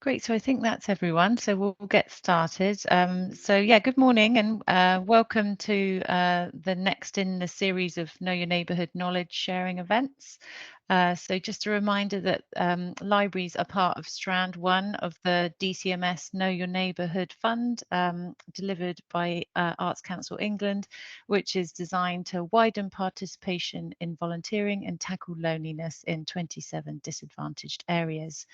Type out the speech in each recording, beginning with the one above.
Great. So I think that's everyone. So we'll get started. Yeah, good morning and welcome to the next in the series of Know Your Neighbourhood knowledge sharing events. So just a reminder that libraries are part of Strand 1 of the DCMS Know Your Neighbourhood Fund, delivered by Arts Council England, which is designed to widen participation in volunteering and tackle loneliness in 27 disadvantaged areas.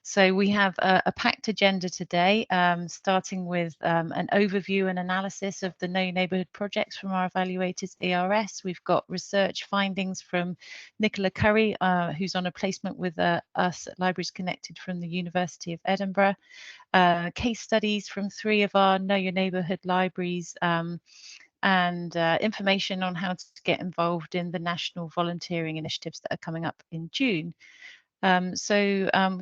So we have a packed agenda today, starting with an overview and analysis of the Know Your Neighbourhood projects from our evaluators ERS. We've got research findings from Nicola Currie, who's on a placement with us at Libraries Connected from the University of Edinburgh, case studies from 3 of our Know Your Neighbourhood libraries, and information on how to get involved in the national volunteering initiatives that are coming up in June. To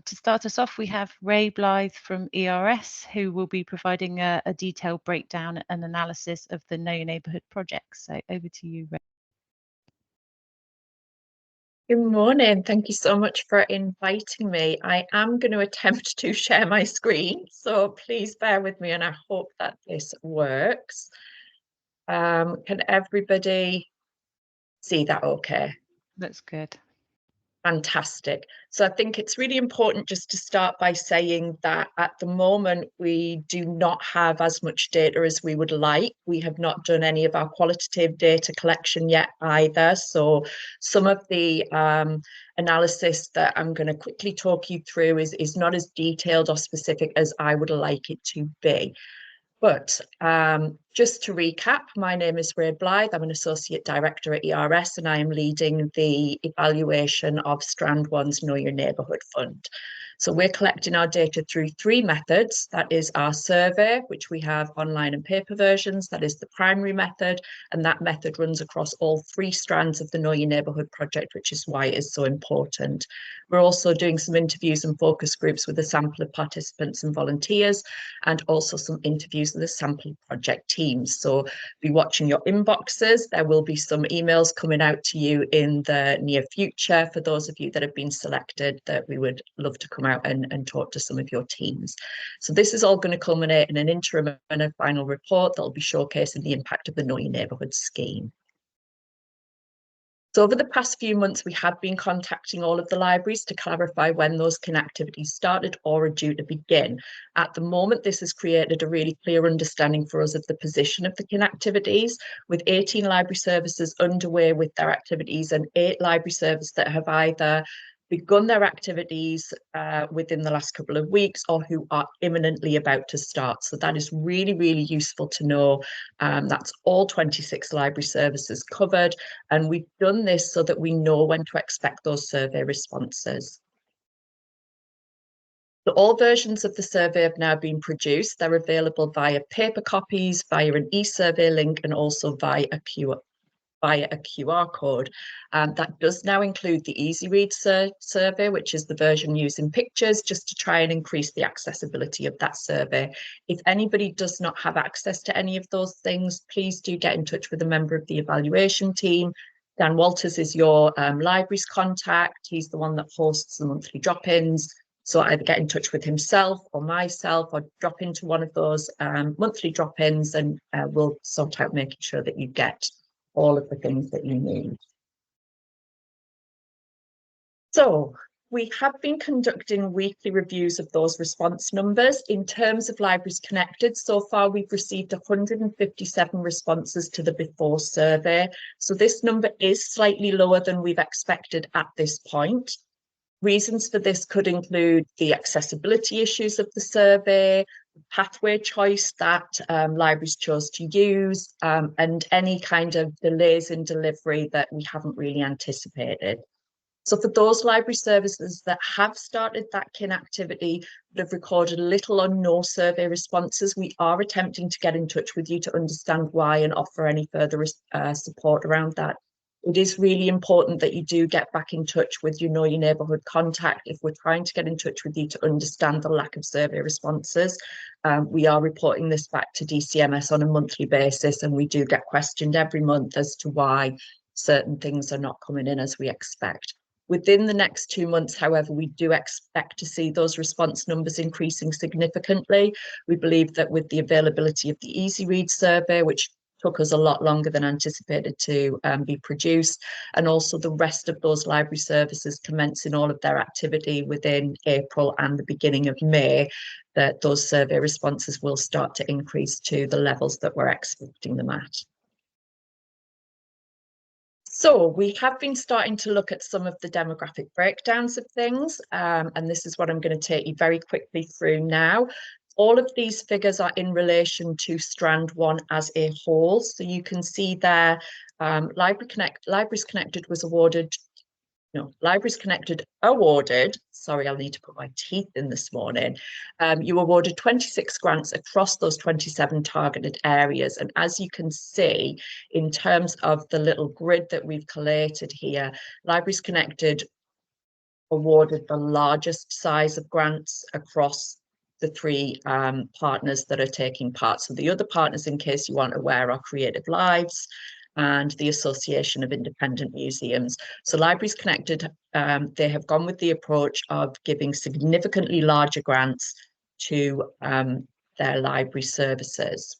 start us off, we have Ray Blythe from ERS, who will be providing a detailed breakdown and analysis of the Know Your Neighbourhood project. So over to you, Ray. Good morning. Thank you so much for inviting me. I am going to attempt to share my screen, so please bear with me and I hope that this works. Can everybody see that okay? That's good. Fantastic. So I think it's really important just to start by saying that at the moment, we do not have as much data as we would like. We have not done any of our qualitative data collection yet either. So some of the analysis that I'm going to quickly talk you through is not as detailed or specific as I would like it to be. But just to recap, my name is Ray Blythe. I'm an Associate Director at ERS and I am leading the evaluation of Strand 1's Know Your Neighbourhood Fund. So we're collecting our data through 3 methods. That is our survey, which we have online and paper versions. That is the primary method. And that method runs across all 3 strands of the Know Your Neighbourhood project, which is why it is so important. We're also doing some interviews and focus groups with a sample of participants and volunteers, and also some interviews with a sample project teams. So be watching your inboxes. There will be some emails coming out to you in the near future for those of you that have been selected that we would love to come out and talk to some of your teams. So this is all going to culminate in an interim and a final report that will be showcasing the impact of the Know Your Neighbourhood scheme. So over the past few months, we have been contacting all of the libraries to clarify when those KIN activities started or are due to begin. At the moment, this has created a really clear understanding for us of the position of the KIN activities, with 18 library services underway with their activities and 8 library services that have either begun their activities within the last couple of weeks or who are imminently about to start. So that is really, really useful to know. That's all 26 library services covered. And we've done this so that we know when to expect those survey responses. So all versions of the survey have now been produced. They're available via paper copies, via an e-survey link, and also via a QR code. That does now include the Easy Read survey, which is the version using pictures, just to try and increase the accessibility of that survey. If anybody does not have access to any of those things, please do get in touch with a member of the evaluation team. Dan Walters is your library's contact. He's the one that hosts the monthly drop-ins. So either get in touch with himself or myself or drop into one of those monthly drop-ins and we'll sort out making sure that you get all of the things that you need. So we have been conducting weekly reviews of those response numbers. In terms of Libraries Connected, so far we've received 157 responses to the before survey. So this number is slightly lower than we've expected at this point. Reasons for this could include the accessibility issues of the survey, the pathway choice that libraries chose to use, and any kind of delays in delivery that we haven't really anticipated. So for those library services that have started that KIN activity but have recorded little or no survey responses, we are attempting to get in touch with you to understand why and offer any further support around that. It is really important that you do get back in touch with your Know Your Neighbourhood contact if we're trying to get in touch with you to understand the lack of survey responses. We are reporting this back to DCMS on a monthly basis, and we do get questioned every month as to why certain things are not coming in as we expect. Within the next 2 months, however, we do expect to see those response numbers increasing significantly. We believe that with the availability of the Easy Read survey, which took us a lot longer than anticipated to be produced, and also the rest of those library services commencing all of their activity within April and the beginning of May, that those survey responses will start to increase to the levels that we're expecting them at. So we have been starting to look at some of the demographic breakdowns of things, and this is what I'm going to take you very quickly through now. All of these figures are in relation to Strand 1 as a whole. So you can see there, Libraries Connected was awarded, Libraries Connected awarded, sorry, I'll need to put my teeth in this morning. You awarded 26 grants across those 27 targeted areas. And as you can see, in terms of the little grid that we've collated here, Libraries Connected awarded the largest size of grants across the three partners that are taking part. So the other partners, in case you aren't aware, are Creative Lives and the Association of Independent Museums. So Libraries Connected, they have gone with the approach of giving significantly larger grants to their library services.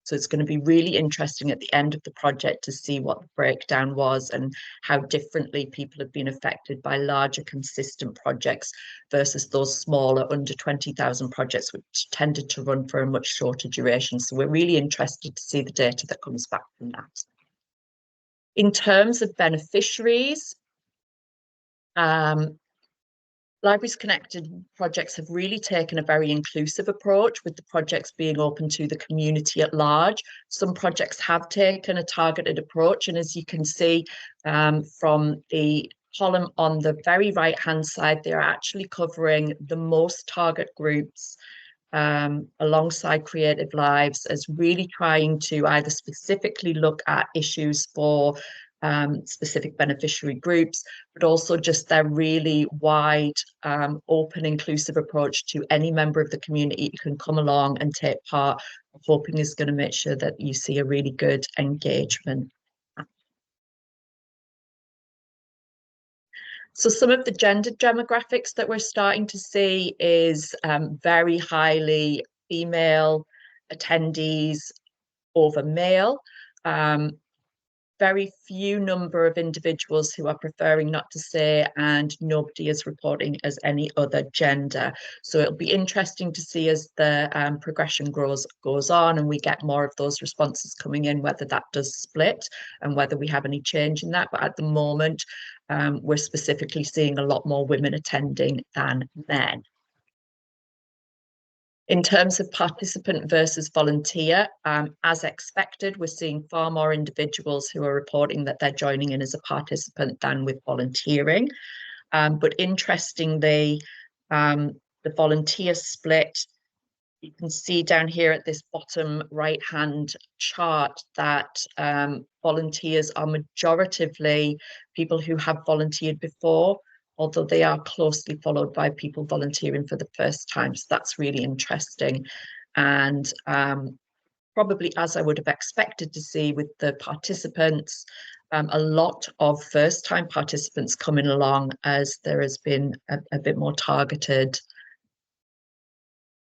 So it's going to be really interesting at the end of the project to see what the breakdown was and how differently people have been affected by larger consistent projects versus those smaller under 20,000 projects, which tended to run for a much shorter duration. So we're really interested to see the data that comes back from that. In terms of beneficiaries, Libraries Connected projects have really taken a very inclusive approach, with the projects being open to the community at large. Some projects have taken a targeted approach, and as you can see from the column on the very right-hand side, they're actually covering the most target groups alongside Creative Lives, as really trying to either specifically look at issues for specific beneficiary groups, but also just their really wide, open, inclusive approach to any member of the community who can come along and take part. Hoping is going to make sure that you see a really good engagement. So some of the gender demographics that we're starting to see is very highly female attendees over male. Very few number of individuals who are preferring not to say, and nobody is reporting as any other gender. So it'll be interesting to see as the progression goes on and we get more of those responses coming in, whether that does split and whether we have any change in that. But at the moment, we're specifically seeing a lot more women attending than men. In terms of participant versus volunteer, as expected, we're seeing far more individuals who are reporting that they're joining in as a participant than with volunteering. But interestingly, the volunteer split, you can see down here at this bottom right-hand chart that volunteers are majoritively people who have volunteered before, although they are closely followed by people volunteering for the first time. So that's really interesting. And probably, as I would have expected to see with the participants, a lot of first-time participants coming along, as there has been a bit more targeted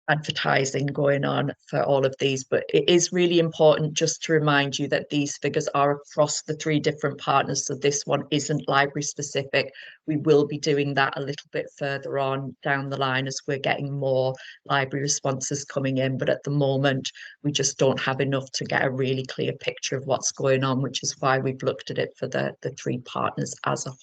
advertising going on for all of these. But it is really important just to remind you that these figures are across the three different partners. So this one isn't library specific. We will be doing that a little bit further on down the line as we're getting more library responses coming in. But at the moment, we just don't have enough to get a really clear picture of what's going on, which is why we've looked at it for the three partners as a whole.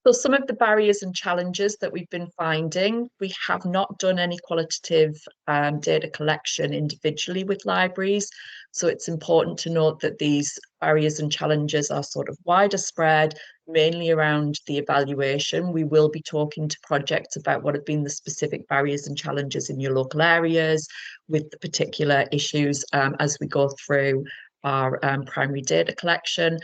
So some of the barriers and challenges that we've been finding, we have not done any qualitative data collection individually with libraries. So it's important to note that these barriers and challenges are sort of wider spread, mainly around the evaluation. We will be talking to projects about what have been the specific barriers and challenges in your local areas with the particular issues as we go through our primary data collection.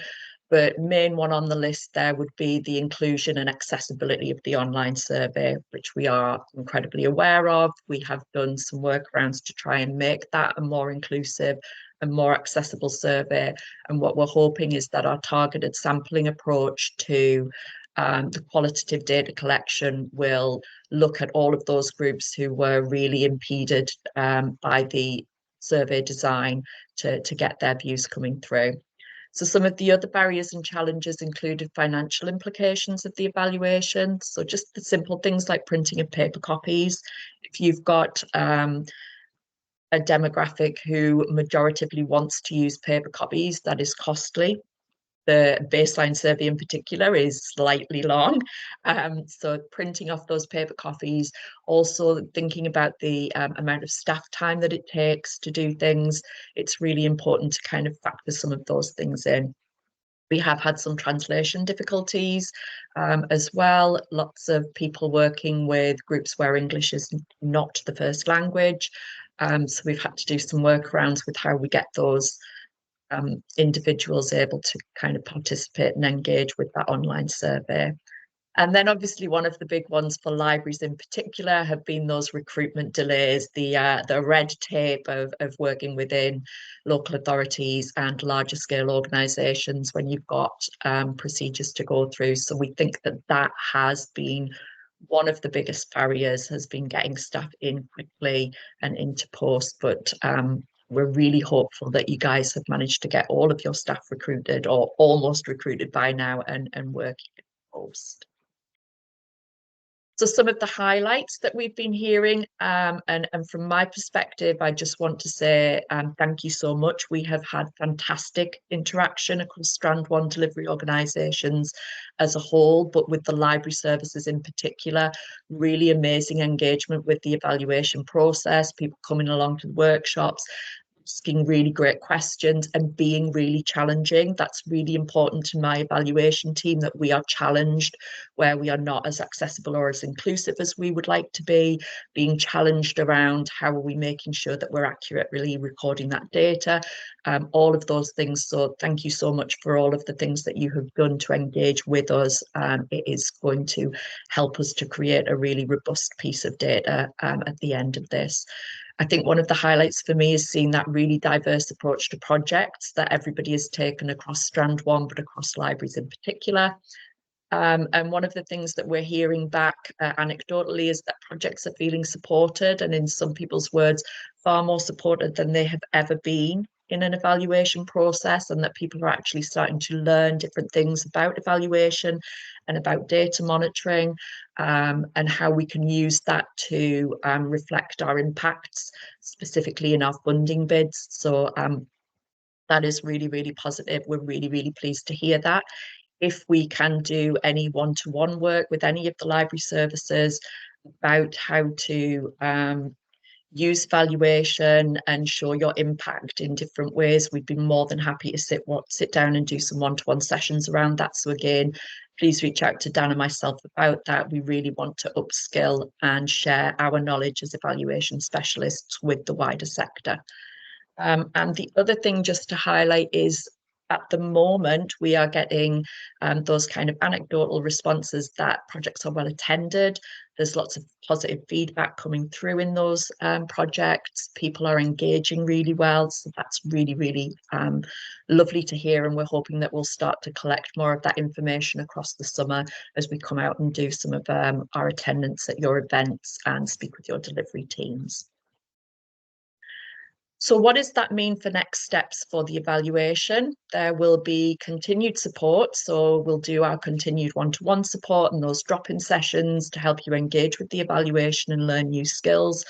But main one on the list there would be the inclusion and accessibility of the online survey, which we are incredibly aware of. We have done some workarounds to try and make that a more inclusive a more accessible survey. And what we're hoping is that our targeted sampling approach to the qualitative data collection will look at all of those groups who were really impeded by the survey design to get their views coming through. So some of the other barriers and challenges included financial implications of the evaluation. So just the simple things like printing of paper copies. If you've got a demographic who majoritively wants to use paper copies, that is costly. The baseline survey in particular is slightly long. So printing off those paper copies, also thinking about the amount of staff time that it takes to do things, it's really important to kind of factor some of those things in. We have had some translation difficulties as well. Lots of people working with groups where English is not the first language. So we've had to do some workarounds with how we get those individuals able to kind of participate and engage with that online survey. And then obviously one of the big ones for libraries in particular have been those recruitment delays, the red tape of working within local authorities and larger scale organisations when you've got procedures to go through. So we think that that has been one of the biggest barriers, has been getting staff in quickly and into post. But we're really hopeful that you guys have managed to get all of your staff recruited or almost recruited by now and working in post. So some of the highlights that we've been hearing, and from my perspective, I just want to say thank you so much. We have had fantastic interaction across Strand 1 delivery organisations as a whole, but with the library services in particular, really amazing engagement with the evaluation process, people coming along to the workshops, asking really great questions and being really challenging. That's really important to my evaluation team, that we are challenged where we are not as accessible or as inclusive as we would like to be, being challenged around how are we making sure that we're accurately recording that data, all of those things. So thank you so much for all of the things that you have done to engage with us. It is going to help us to create a really robust piece of data at the end of this. I think one of the highlights for me is seeing that really diverse approach to projects that everybody has taken across Strand 1, but across libraries in particular. And one of the things that we're hearing back anecdotally is that projects are feeling supported, and in some people's words, far more supported than they have ever been in an evaluation process, and that people are actually starting to learn different things about evaluation and about data monitoring, and how we can use that to reflect our impacts, specifically in our funding bids. So that is really, really positive. We're really, really pleased to hear that. If we can do any one-to-one work with any of the library services about how to use valuation and show your impact in different ways, we'd be more than happy to sit down and do some one-to-one sessions around that. So again, please reach out to Dan and myself about that. We really want to upskill and share our knowledge as evaluation specialists with the wider sector. And the other thing just to highlight is, at the moment, we are getting those kind of anecdotal responses that projects are well attended. There's lots of positive feedback coming through in those projects. People are engaging really well. So that's really, really lovely to hear. And we're hoping that we'll start to collect more of that information across the summer as we come out and do some of our attendance at your events and speak with your delivery teams. So what does that mean for next steps for the evaluation? There will be continued support. So we'll do our continued one-to-one support and those drop-in sessions to help you engage with the evaluation and learn new skills.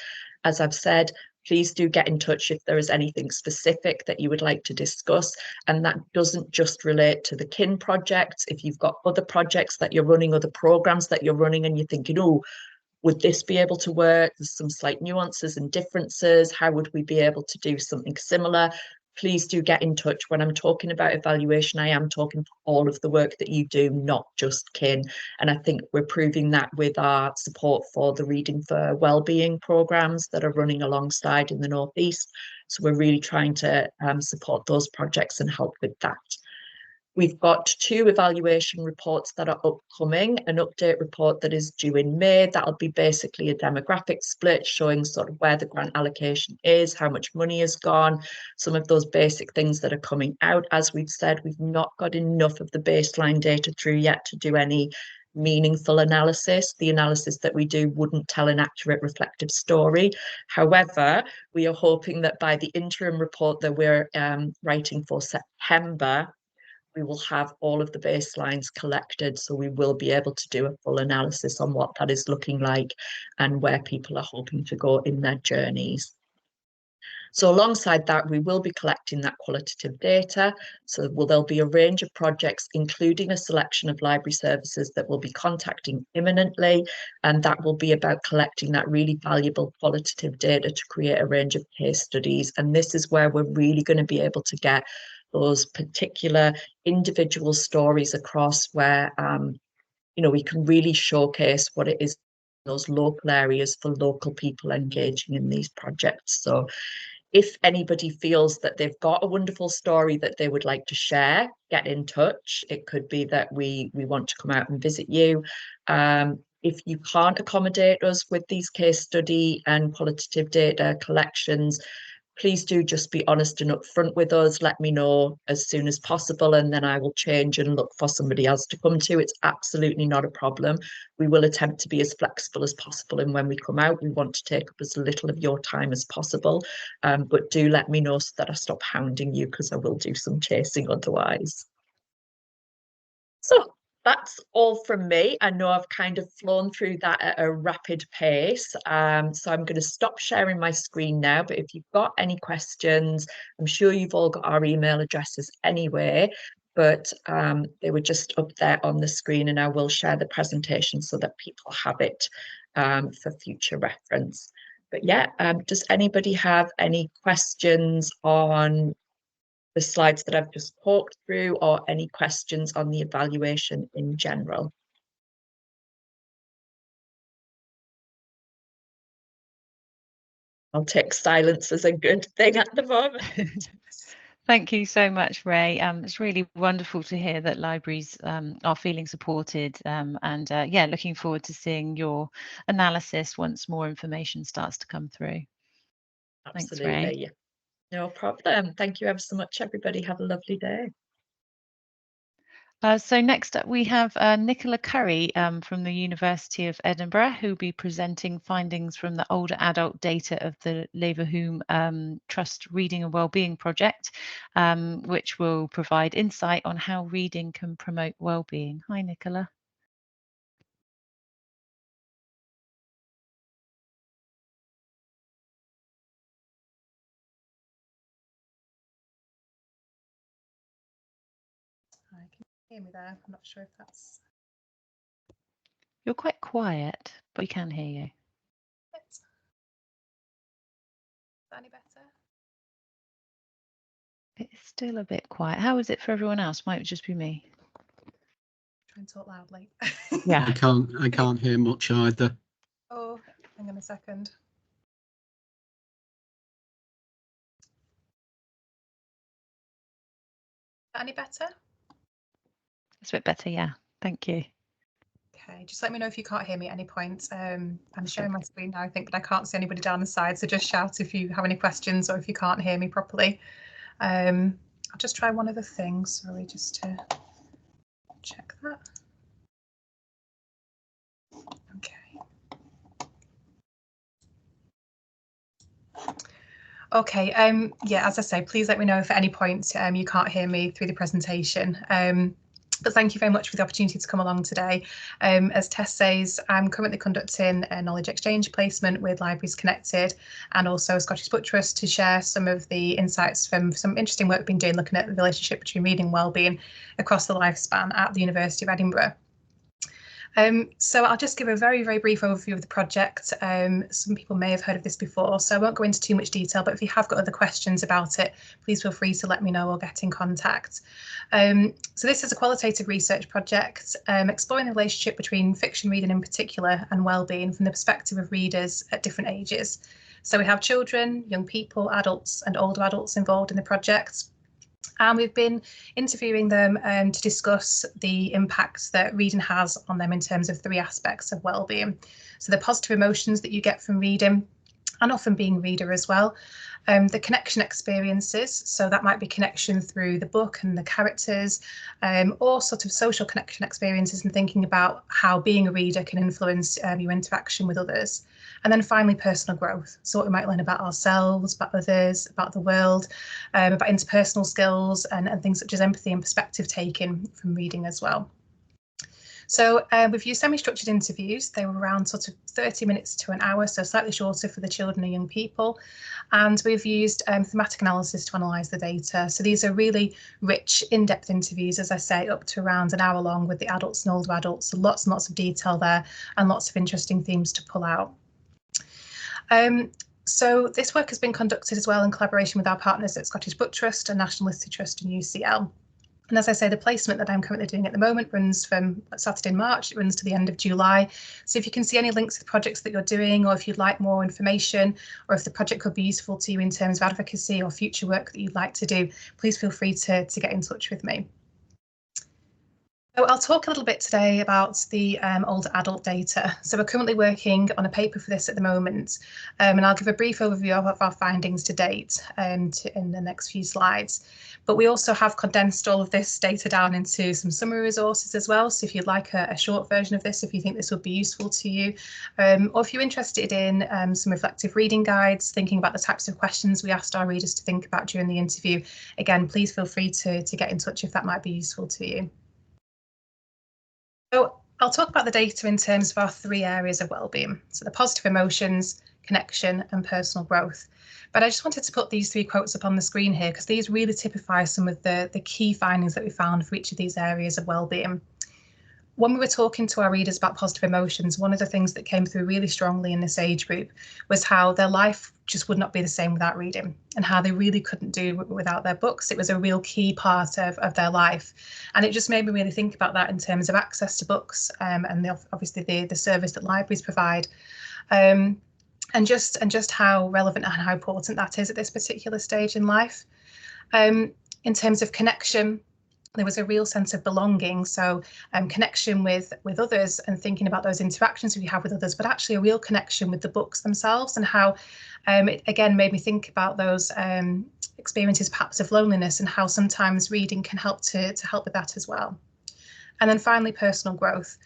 As I've said, please do get in touch if there is anything specific that you would like to discuss. And that doesn't just relate to the KIN projects. If you've got other projects that you're running, other programs that you're running, and you're thinking, oh, would this be able to work? There's some slight nuances and differences. How would we be able to do something similar? Please do get in touch. When I'm talking about evaluation, I am talking for all of the work that you do, not just KIN. And I think we're proving that with our support for the Reading for Wellbeing programs that are running alongside in the North East. So we're really trying to support those projects and help with that. We've got 2 evaluation reports that are upcoming, an update report that is due in May. That'll be basically a demographic split showing sort of where the grant allocation is, how much money has gone, some of those basic things that are coming out. As we've said, we've not got enough of the baseline data through yet to do any meaningful analysis. The analysis that we do wouldn't tell an accurate reflective story. However, we are hoping that by the interim report that we're writing for September, we will have all of the baselines collected, so we will be able to do a full analysis on what that is looking like and where people are hoping to go in their journeys. So alongside that, we will be collecting that qualitative data. So there'll be a range of projects, including a selection of library services that we'll be contacting imminently. And that will be about collecting that really valuable qualitative data to create a range of case studies. And this is where we're really going to be able to get those particular individual stories across where, we can really showcase what it is in those local areas for local people engaging in these projects. So if anybody feels that they've got a wonderful story that they would like to share, get in touch. It could be that we want to come out and visit you. If you can't accommodate us with these case study and qualitative data collections, please do just be honest and upfront with us. Let me know as soon as possible, and then I will change and look for somebody else to come to. It's absolutely not a problem. We will attempt to be as flexible as possible, and when we come out, we want to take up as little of your time as possible. But do let me know so that I stop hounding you, because I will do some chasing otherwise. So that's all from me. I know I've kind of flown through that at a rapid pace. So I'm going to stop sharing my screen now. But if you've got any questions, I'm sure you've all got our email addresses anyway. But they were just up there on the screen, and I will share the presentation so that people have it for future reference. But yeah, does anybody have any questions on the slides that I've just talked through, or any questions on the evaluation in general? I'll take silence as a good thing at the moment. Thank you so much, Ray. It's really wonderful to hear that libraries are feeling supported, and yeah, looking forward to seeing your analysis once more information starts to come through. Absolutely. Thanks, Ray. Yeah. No problem. Thank you ever so much, everybody. Have a lovely day. So next up we have Nicola Currie from the University of Edinburgh, who will be presenting findings from the older adult data of the Leverhulme Trust Reading and Wellbeing Project, which will provide insight on how reading can promote wellbeing. Hi, Nicola. Hi, can you hear me there? I'm not sure if that's... You're quite quiet, but we can hear you. Is that any better? It's still a bit quiet. How is it for everyone else? Might just be me. Try and talk loudly. Yeah. I can't hear much either. Oh, hang on a second. Any better? It's a bit better, yeah. Thank you. Okay, just let me know if you can't hear me at any point. I'm sharing my screen now, I think, but I can't see anybody down the side, so just shout if you have any questions or if you can't hear me properly. I'll just try one other thing, sorry, just to check that. Okay. Okay, yeah, as I say, please let me know if at any point you can't hear me through the presentation. But thank you very much for the opportunity to come along today. As Tess says, I'm currently conducting a knowledge exchange placement with Libraries Connected and also Scottish Book Trust to share some of the insights from some interesting work we've been doing looking at the relationship between reading and wellbeing across the lifespan at the University of Edinburgh. So I'll just give a very, very brief overview of the project. Some people may have heard of this before, so I won't go into too much detail, but if you have got other questions about it, please feel free to let me know or get in contact. So this is a qualitative research project exploring the relationship between fiction reading in particular and wellbeing from the perspective of readers at different ages. So we have children, young people, adults and older adults involved in the project. And we've been interviewing them to discuss the impact that reading has on them in terms of 3 aspects of wellbeing. So the positive emotions that you get from reading, and often being a reader as well. The connection experiences, so that might be connection through the book and the characters, or sort of social connection experiences and thinking about how being a reader can influence your interaction with others. And then finally, personal growth, so what we might learn about ourselves, about others, about the world, about interpersonal skills and things such as empathy and perspective taking from reading as well. So we've used semi-structured interviews. They were around sort of 30 minutes to an hour, so slightly shorter for the children and young people. And we've used thematic analysis to analyse the data. So these are really rich, in-depth interviews, as I say, up to around an hour long with the adults and older adults. So lots and lots of detail there and lots of interesting themes to pull out. So this work has been conducted as well in collaboration with our partners at Scottish Book Trust and National Literacy Trust and UCL. And as I say, the placement that I'm currently doing at the moment runs from Saturday in March, it runs to the end of July. So if you can see any links to the projects that you're doing, or if you'd like more information, or if the project could be useful to you in terms of advocacy or future work that you'd like to do, please feel free to get in touch with me. So I'll talk a little bit today about the older adult data. So we're currently working on a paper for this at the moment, and I'll give a brief overview of our findings to date in the next few slides. But we also have condensed all of this data down into some summary resources as well. So if you'd like a short version of this, if you think this would be useful to you, or if you're interested in some reflective reading guides, thinking about the types of questions we asked our readers to think about during the interview, again, please feel free to get in touch if that might be useful to you. So I'll talk about the data in terms of our 3 areas of wellbeing. So the positive emotions, connection and personal growth. But I just wanted to put these 3 quotes up on the screen here because these really typify some of the key findings that we found for each of these areas of wellbeing. When we were talking to our readers about positive emotions, one of the things that came through really strongly in this age group was how their life just would not be the same without reading and how they really couldn't do without their books. It was a real key part of their life. And it just made me really think about that in terms of access to books and obviously the service that libraries provide. And just how relevant and how important that is at this particular stage in life. In terms of connection, there was a real sense of belonging, so connection with others and thinking about those interactions we have with others, but actually a real connection with the books themselves and how it again made me think about those experiences perhaps of loneliness and how sometimes reading can help to help with that as well. And then finally, personal growth.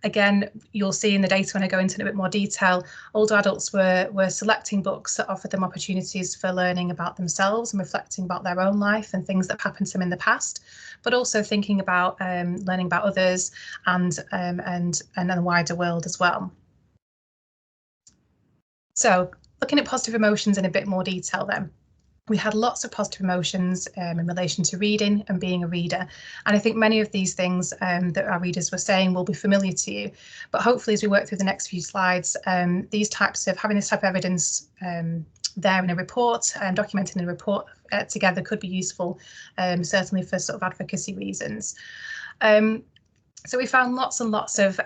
Again, you'll see in the data when I go into a bit more detail, older adults were selecting books that offered them opportunities for learning about themselves and reflecting about their own life and things that happened to them in the past, but also thinking about learning about others and the wider world as well. So looking at positive emotions in a bit more detail then. We had lots of positive emotions in relation to reading and being a reader. And I think many of these things that our readers were saying will be familiar to you. But hopefully, as we work through the next few slides, these types of having this type of evidence there in a report and documenting in a report together could be useful, certainly for sort of advocacy reasons. So we found lots and lots of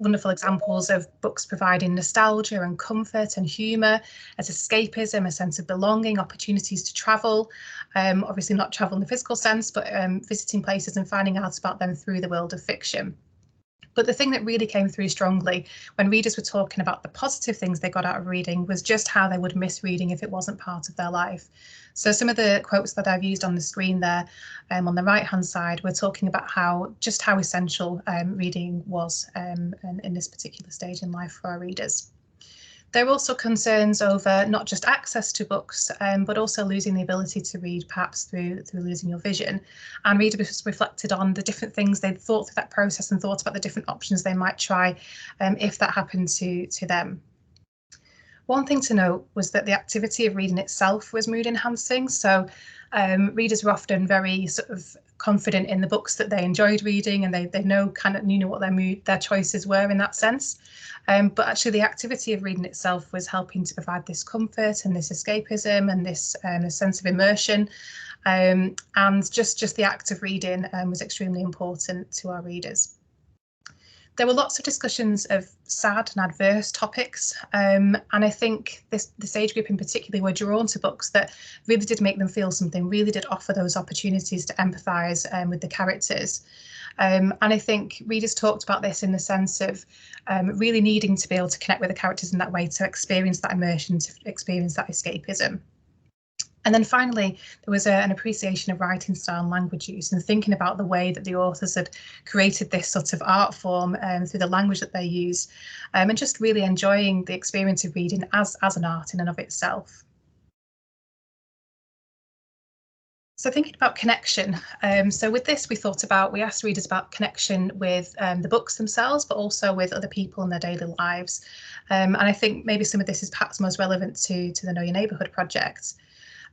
wonderful examples of books providing nostalgia and comfort and humour as escapism, a sense of belonging, opportunities to travel, obviously not travel in the physical sense, but visiting places and finding out about them through the world of fiction. But the thing that really came through strongly when readers were talking about the positive things they got out of reading was just how they would miss reading if it wasn't part of their life. So some of the quotes that I've used on the screen there on the right hand side, we're talking about how essential reading was in this particular stage in life for our readers. There are also concerns over not just access to books, but also losing the ability to read, perhaps through losing your vision. And readers reflected on the different things they'd thought through that process and thought about the different options they might try if that happened to them. One thing to note was that the activity of reading itself was mood enhancing. So readers were often very sort of confident in the books that they enjoyed reading, and they knew what their choices were in that sense. But actually the activity of reading itself was helping to provide this comfort and this escapism and this sense of immersion. And just the act of reading was extremely important to our readers. There were lots of discussions of sad and adverse topics, and I think this age group in particular were drawn to books that really did make them feel something, really did offer those opportunities to empathise with the characters. And I think readers talked about this in the sense of really needing to be able to connect with the characters in that way, to experience that immersion, to experience that escapism. And then finally, there was an appreciation of writing style and language use, and thinking about the way that the authors had created this sort of art form through the language that they use, and just really enjoying the experience of reading as an art in and of itself. So thinking about connection, so with this we asked readers about connection with the books themselves, but also with other people in their daily lives. And I think maybe some of this is perhaps most relevant to the Know Your Neighbourhood project.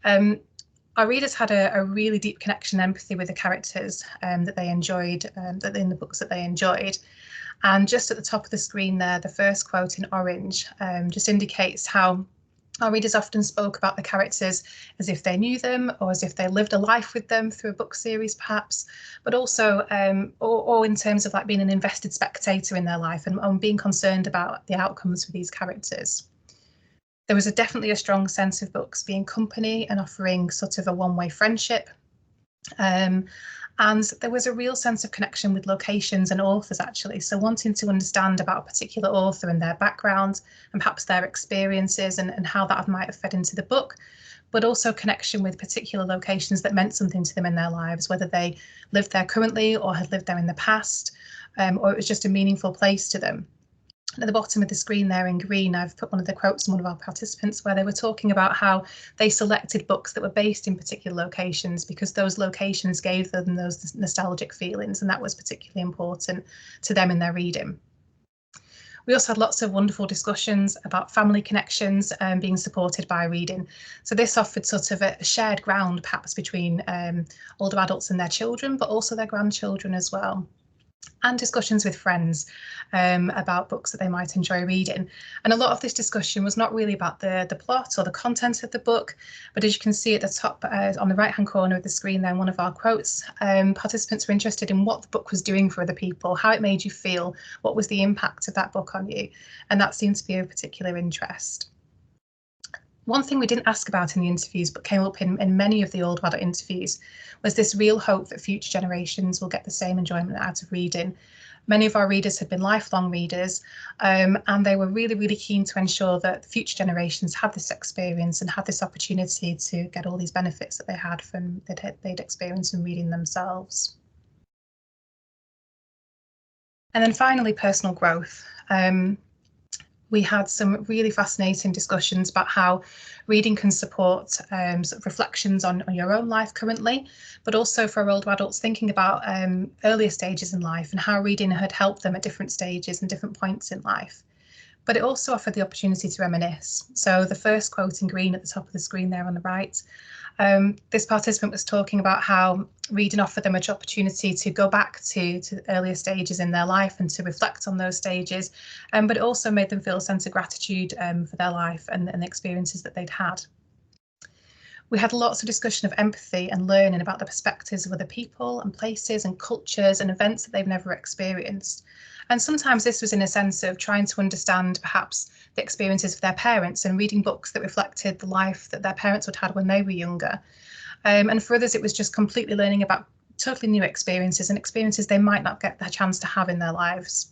Our readers had a really deep connection and empathy with the characters that they enjoyed, that in the books that they enjoyed. And just at the top of the screen there, the first quote in orange just indicates how our readers often spoke about the characters as if they knew them, or as if they lived a life with them through a book series perhaps, but also or in terms of like being an invested spectator in their life and being concerned about the outcomes for these characters. There was definitely a strong sense of books being company and offering sort of a one-way friendship. And there was a real sense of connection with locations and authors actually, so wanting to understand about a particular author and their background and perhaps their experiences and how that might have fed into the book, but also connection with particular locations that meant something to them in their lives, whether they lived there currently or had lived there in the past, or it was just a meaningful place to them. At the bottom of the screen there in green, I've put one of the quotes from one of our participants where they were talking about how they selected books that were based in particular locations because those locations gave them those nostalgic feelings, and that was particularly important to them in their reading. We also had lots of wonderful discussions about family connections being supported by reading. So this offered sort of a shared ground perhaps between older adults and their children, but also their grandchildren as well. And discussions with friends about books that they might enjoy reading. And a lot of this discussion was not really about the plot or the content of the book, but as you can see at the top on the right hand corner of the screen there in one of our quotes, participants were interested in what the book was doing for other people, how it made you feel, what was the impact of that book on you, and that seemed to be of particular interest. One thing we didn't ask about in the interviews but came up in many of the old adult interviews was this real hope that future generations will get the same enjoyment out of reading. Many of our readers had been lifelong readers and they were really, really keen to ensure that future generations had this experience and had this opportunity to get all these benefits that they had from they'd experienced in reading themselves. And then finally, personal growth. We had some really fascinating discussions about how reading can support sort of reflections on your own life currently, but also for older adults thinking about earlier stages in life and how reading had helped them at different stages and different points in life. But it also offered the opportunity to reminisce. So the first quote in green at the top of the screen there on the right, this participant was talking about how reading offered them an opportunity to go back to earlier stages in their life and to reflect on those stages, but it also made them feel a sense of gratitude for their life and the experiences that they'd had. We had lots of discussion of empathy and learning about the perspectives of other people and places and cultures and events that they've never experienced. And sometimes this was in a sense of trying to understand perhaps the experiences of their parents and reading books that reflected the life that their parents would had when they were younger. And for others, it was just completely learning about totally new experiences and experiences they might not get the chance to have in their lives.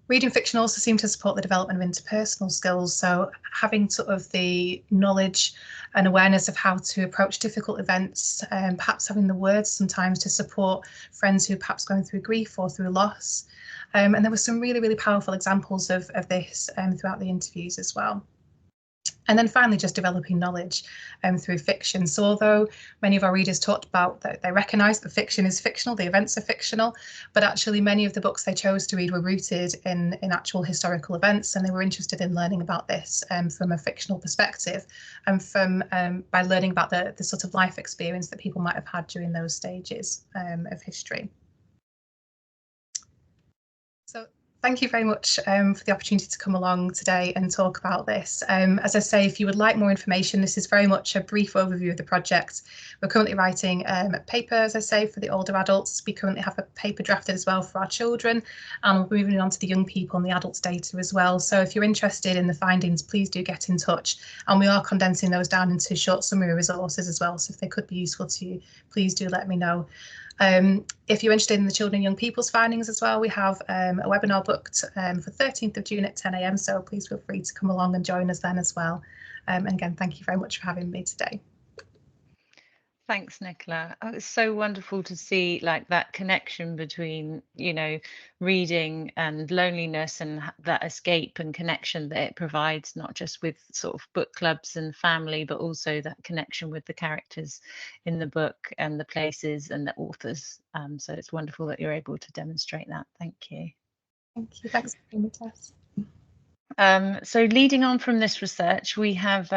Reading fiction also seemed to support the development of interpersonal skills, so having sort of the knowledge and awareness of how to approach difficult events, perhaps having the words sometimes to support friends who are perhaps going through grief or through loss. And there were some really, really powerful examples of this throughout the interviews as well. And then finally, just developing knowledge through fiction. So although many of our readers talked about that they recognise that fiction is fictional, the events are fictional, but actually many of the books they chose to read were rooted in actual historical events, and they were interested in learning about this from a fictional perspective and from by learning about the sort of life experience that people might have had during those stages of history. So Thank you very much for the opportunity to come along today and talk about this. As I say, if you would like more information, this is very much a brief overview of the project. We're currently writing a paper, as I say, for the older adults. We currently have a paper drafted as well for our children, and we're moving on to the young people and the adults data as well. So if you're interested in the findings, please do get in touch. And we are condensing those down into short summary resources as well. So if they could be useful to you, please do let me know. If you're interested in the children and young people's findings as well, we have a webinar booked for 13th of June at 10 AM, so please feel free to come along and join us then as well. And again, thank you very much for having me today. Thanks, Nicola. Oh, it's so wonderful to see like that connection between, you know, reading and loneliness and that escape and connection that it provides, not just with sort of book clubs and family, but also that connection with the characters in the book and the places and the authors. So it's wonderful that you're able to demonstrate that. Thank you. Thank you. Thanks for having me, Tess. So leading on from this research, we have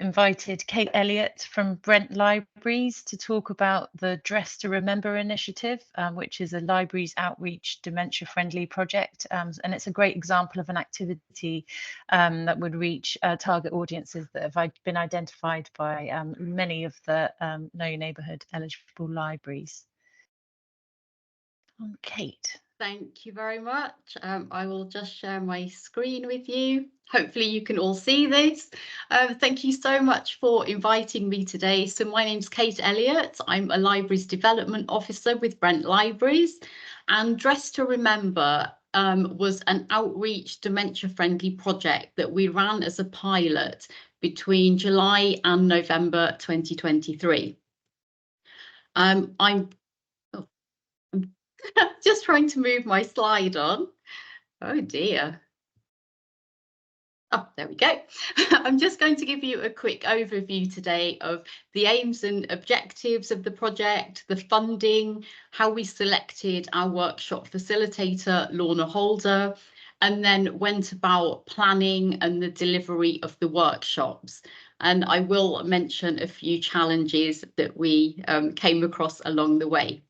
invited Kate Elliott from Brent Libraries to talk about the Dress to Remember initiative, which is a libraries outreach dementia-friendly project. And it's a great example of an activity that would reach target audiences that have been identified by many of the Know Your Neighbourhood eligible libraries. Kate. Thank you very much. I will just share my screen with you. Hopefully you can all see this. Thank you so much for inviting me today. So my name's Kate Elliott. I'm a Libraries Development Officer with Brent Libraries. And Dress to Remember was an outreach dementia-friendly project that we ran as a pilot between July and November 2023. I'm just trying to move my slide on. Oh dear. Oh, there we go. I'm just going to give you a quick overview today of the aims and objectives of the project, the funding, how we selected our workshop facilitator, Lorna Holder, and then went about planning and the delivery of the workshops. And I will mention a few challenges that we came across along the way.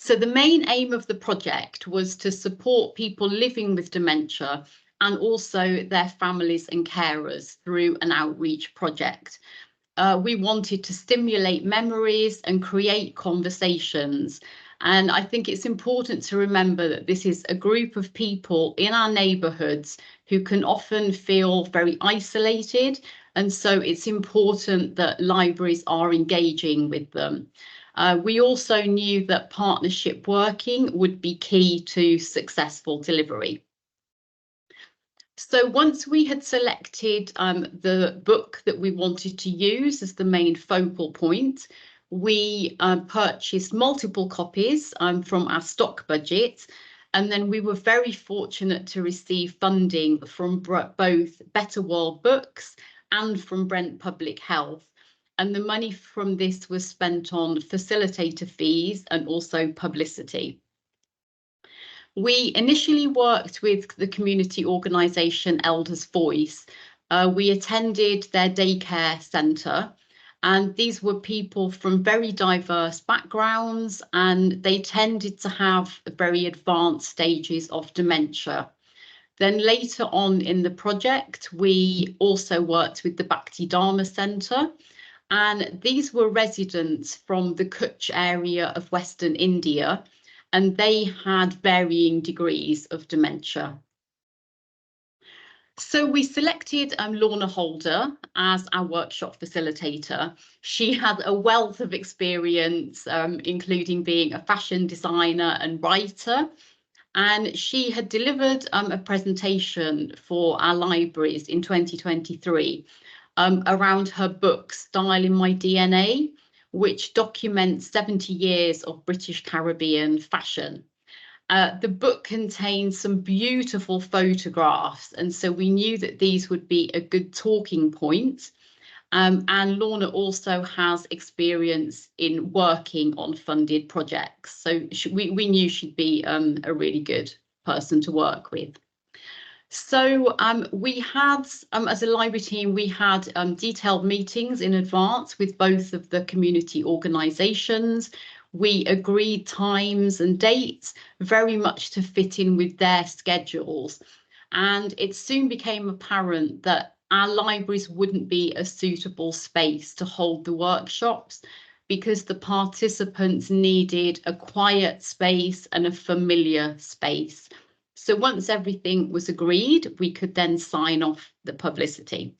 So the main aim of the project was to support people living with dementia and also their families and carers through an outreach project. We wanted to stimulate memories and create conversations. And I think it's important to remember that this is a group of people in our neighbourhoods who can often feel very isolated. And so it's important that libraries are engaging with them. We also knew that partnership working would be key to successful delivery. So once we had selected the book that we wanted to use as the main focal point, we purchased multiple copies from our stock budget. And then we were very fortunate to receive funding from both Better World Books and from Brent Public Health. And the money from this was spent on facilitator fees and also publicity. We initially worked with the community organisation Elders Voice. We attended their daycare centre, and these were people from very diverse backgrounds, and they tended to have very advanced stages of dementia. Then later on in the project, we also worked with the Bhakti Dharma Centre, and these were residents from the Kutch area of Western India, and they had varying degrees of dementia. So we selected Lorna Holder as our workshop facilitator. She had a wealth of experience, including being a fashion designer and writer. And she had delivered a presentation for our libraries in 2023 around her book, Style in My DNA, which documents 70 years of British Caribbean fashion. The book contains some beautiful photographs, and so we knew that these would be a good talking point. And Lorna also has experience in working on funded projects, so we knew she'd be a really good person to work with. So we had, as a library team, we had detailed meetings in advance with both of the community organisations. We agreed times and dates very much to fit in with their schedules. And it soon became apparent that our libraries wouldn't be a suitable space to hold the workshops because the participants needed a quiet space and a familiar space. So once everything was agreed, we could then sign off the publicity.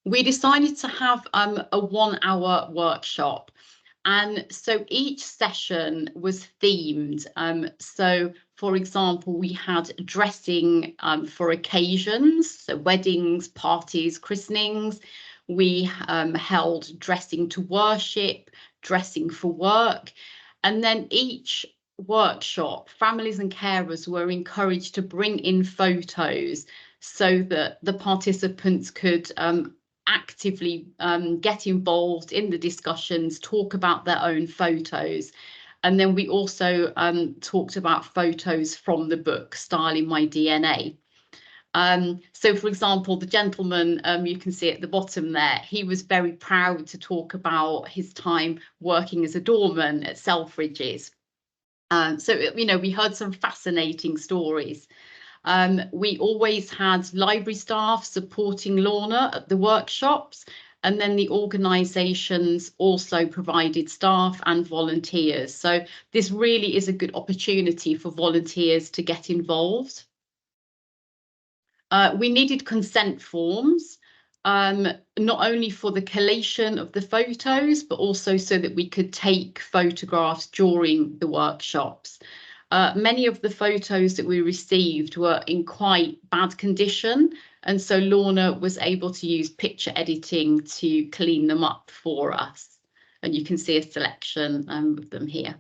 We decided to have a 1 hour workshop. And so each session was themed. So, for example, we had dressing for occasions, so weddings, parties, christenings. We held dressing to worship, dressing for work. And then each workshop, families and carers were encouraged to bring in photos so that the participants could actively get involved in the discussions, talk about their own photos. And then we also talked about photos from the book, Styling My DNA. So, for example, the gentleman you can see at the bottom there, he was very proud to talk about his time working as a doorman at Selfridges. So, you know, we heard some fascinating stories. We always had library staff supporting Lorna at the workshops, and then the organisations also provided staff and volunteers. So this really is a good opportunity for volunteers to get involved. We needed consent forms, not only for the collation of the photos, but also so that we could take photographs during the workshops. Many of the photos that we received were in quite bad condition, and so Lorna was able to use picture editing to clean them up for us. And you can see a selection of them here.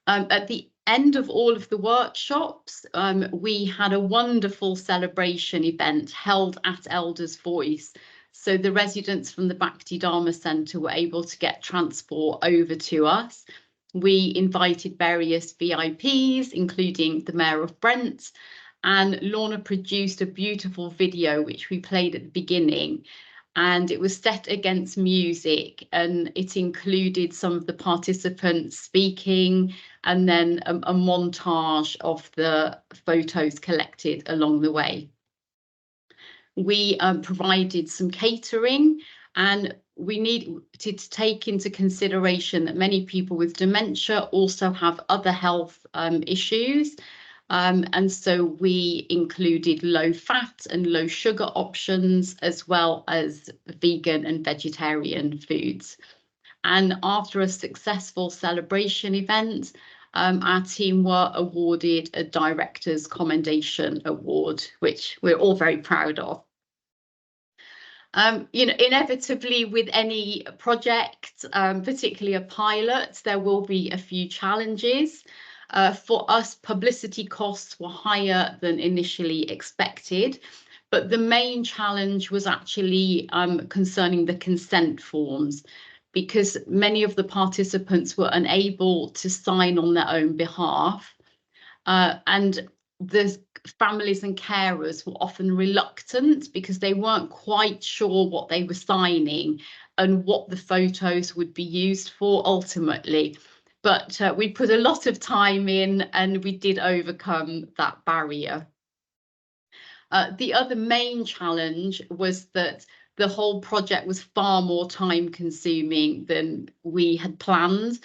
At the end of all of the workshops, we had a wonderful celebration event held at Elders Voice. So the residents from the Bhakti Dharma Centre were able to get transport over to us. We invited various VIPs, including the Mayor of Brent, and Lorna produced a beautiful video which we played at the beginning. And it was set against music, and it included some of the participants speaking and then a montage of the photos collected along the way. We provided some catering, and we needed to take into consideration that many people with dementia also have other health issues. And so we included low fat and low sugar options, as well as vegan and vegetarian foods. And after a successful celebration event, our team were awarded a Director's Commendation Award, which we're all very proud of. You know, inevitably with any project, particularly a pilot, there will be a few challenges. For us, publicity costs were higher than initially expected, but the main challenge was actually concerning the consent forms, because many of the participants were unable to sign on their own behalf, and the families and carers were often reluctant because they weren't quite sure what they were signing and what the photos would be used for ultimately. But we put a lot of time in, and we did overcome that barrier. The other main challenge was that the whole project was far more time consuming than we had planned.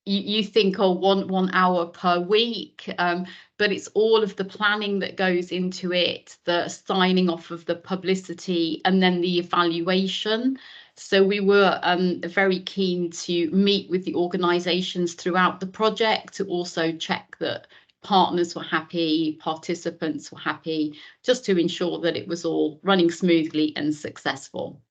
You think, oh, one hour per week, but it's all of the planning that goes into it, the signing off of the publicity, and then the evaluation. So we were very keen to meet with the organisations throughout the project to also check that partners were happy, participants were happy, just to ensure that it was all running smoothly and successful.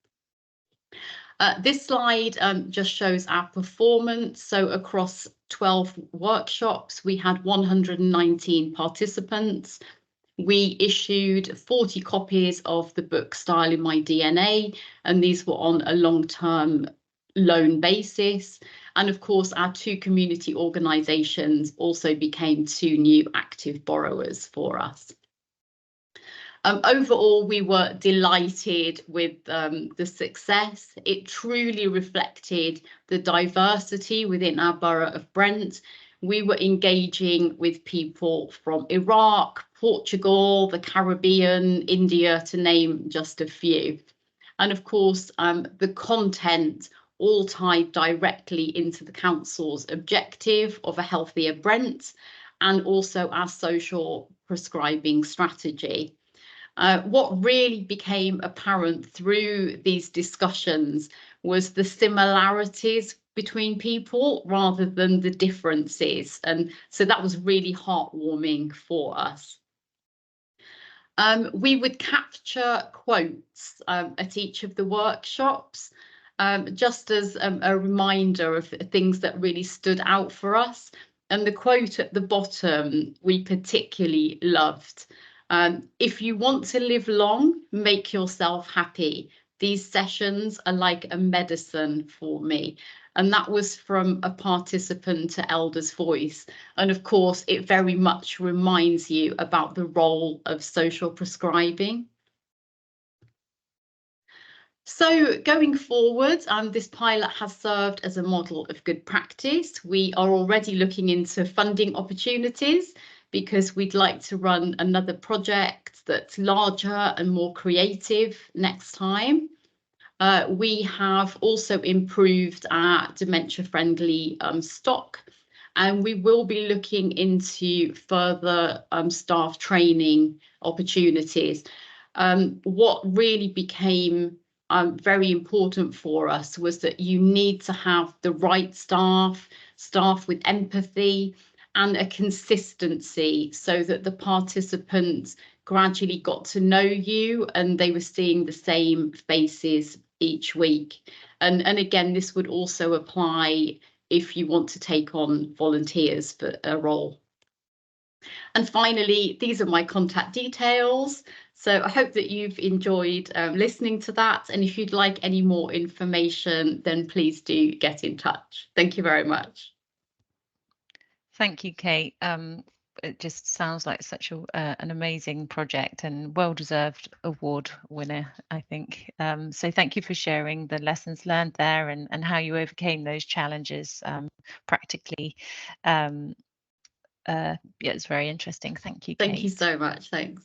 This slide just shows our performance. So across 12 workshops, we had 119 participants. We issued 40 copies of the book Styling My DNA, and these were on a long-term loan basis. And of course, our 2 community organisations also became 2 new active borrowers for us. Overall, we were delighted with the success. It truly reflected the diversity within our borough of Brent. We were engaging with people from Iraq, Portugal, the Caribbean, India, to name just a few. And of course, the content all tied directly into the council's objective of a healthier Brent and also our social prescribing strategy. What really became apparent through these discussions was the similarities between people rather than the differences. And so that was really heartwarming for us. We would capture quotes at each of the workshops, just as a reminder of things that really stood out for us. And the quote at the bottom we particularly loved. If you want to live long, make yourself happy. These sessions are like a medicine for me. And that was from a participant to Elder's Voice. And of course, it very much reminds you about the role of social prescribing. So going forward, this pilot has served as a model of good practice. We are already looking into funding opportunities because we'd like to run another project that's larger and more creative next time. We have also improved our dementia-friendly stock, and we will be looking into further staff training opportunities. What really became very important for us was that you need to have the right staff with empathy and a consistency so that the participants gradually got to know you and they were seeing the same faces each week. And again, this would also apply if you want to take on volunteers for a role. And finally, these are my contact details. So I hope that you've enjoyed listening to that. And if you'd like any more information, then please do get in touch. Thank you very much. Thank you, Kate. It just sounds like such an amazing project and well-deserved award winner, I think. So thank you for sharing the lessons learned there and how you overcame those challenges practically. Yeah, it's very interesting. Thank you, Kate. Thank you so much. Thanks.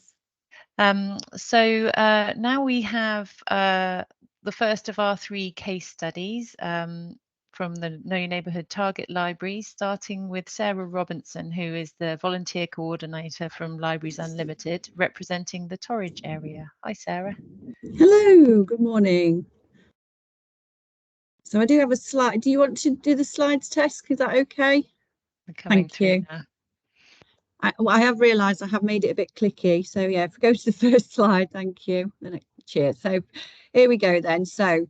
So now we have the first of our 3 case studies from the Know Your Neighbourhood Target Libraries, starting with Sarah Robinson, who is the volunteer coordinator from Libraries Unlimited, representing the Torridge area. Hi, Sarah. Hello, good morning. So I do have a slide. Do you want to do the slides, Tess? Is that okay? Thank you. I have realised I have made it a bit clicky. So yeah, if we go to the first slide, thank you. Cheers. So here we go then. So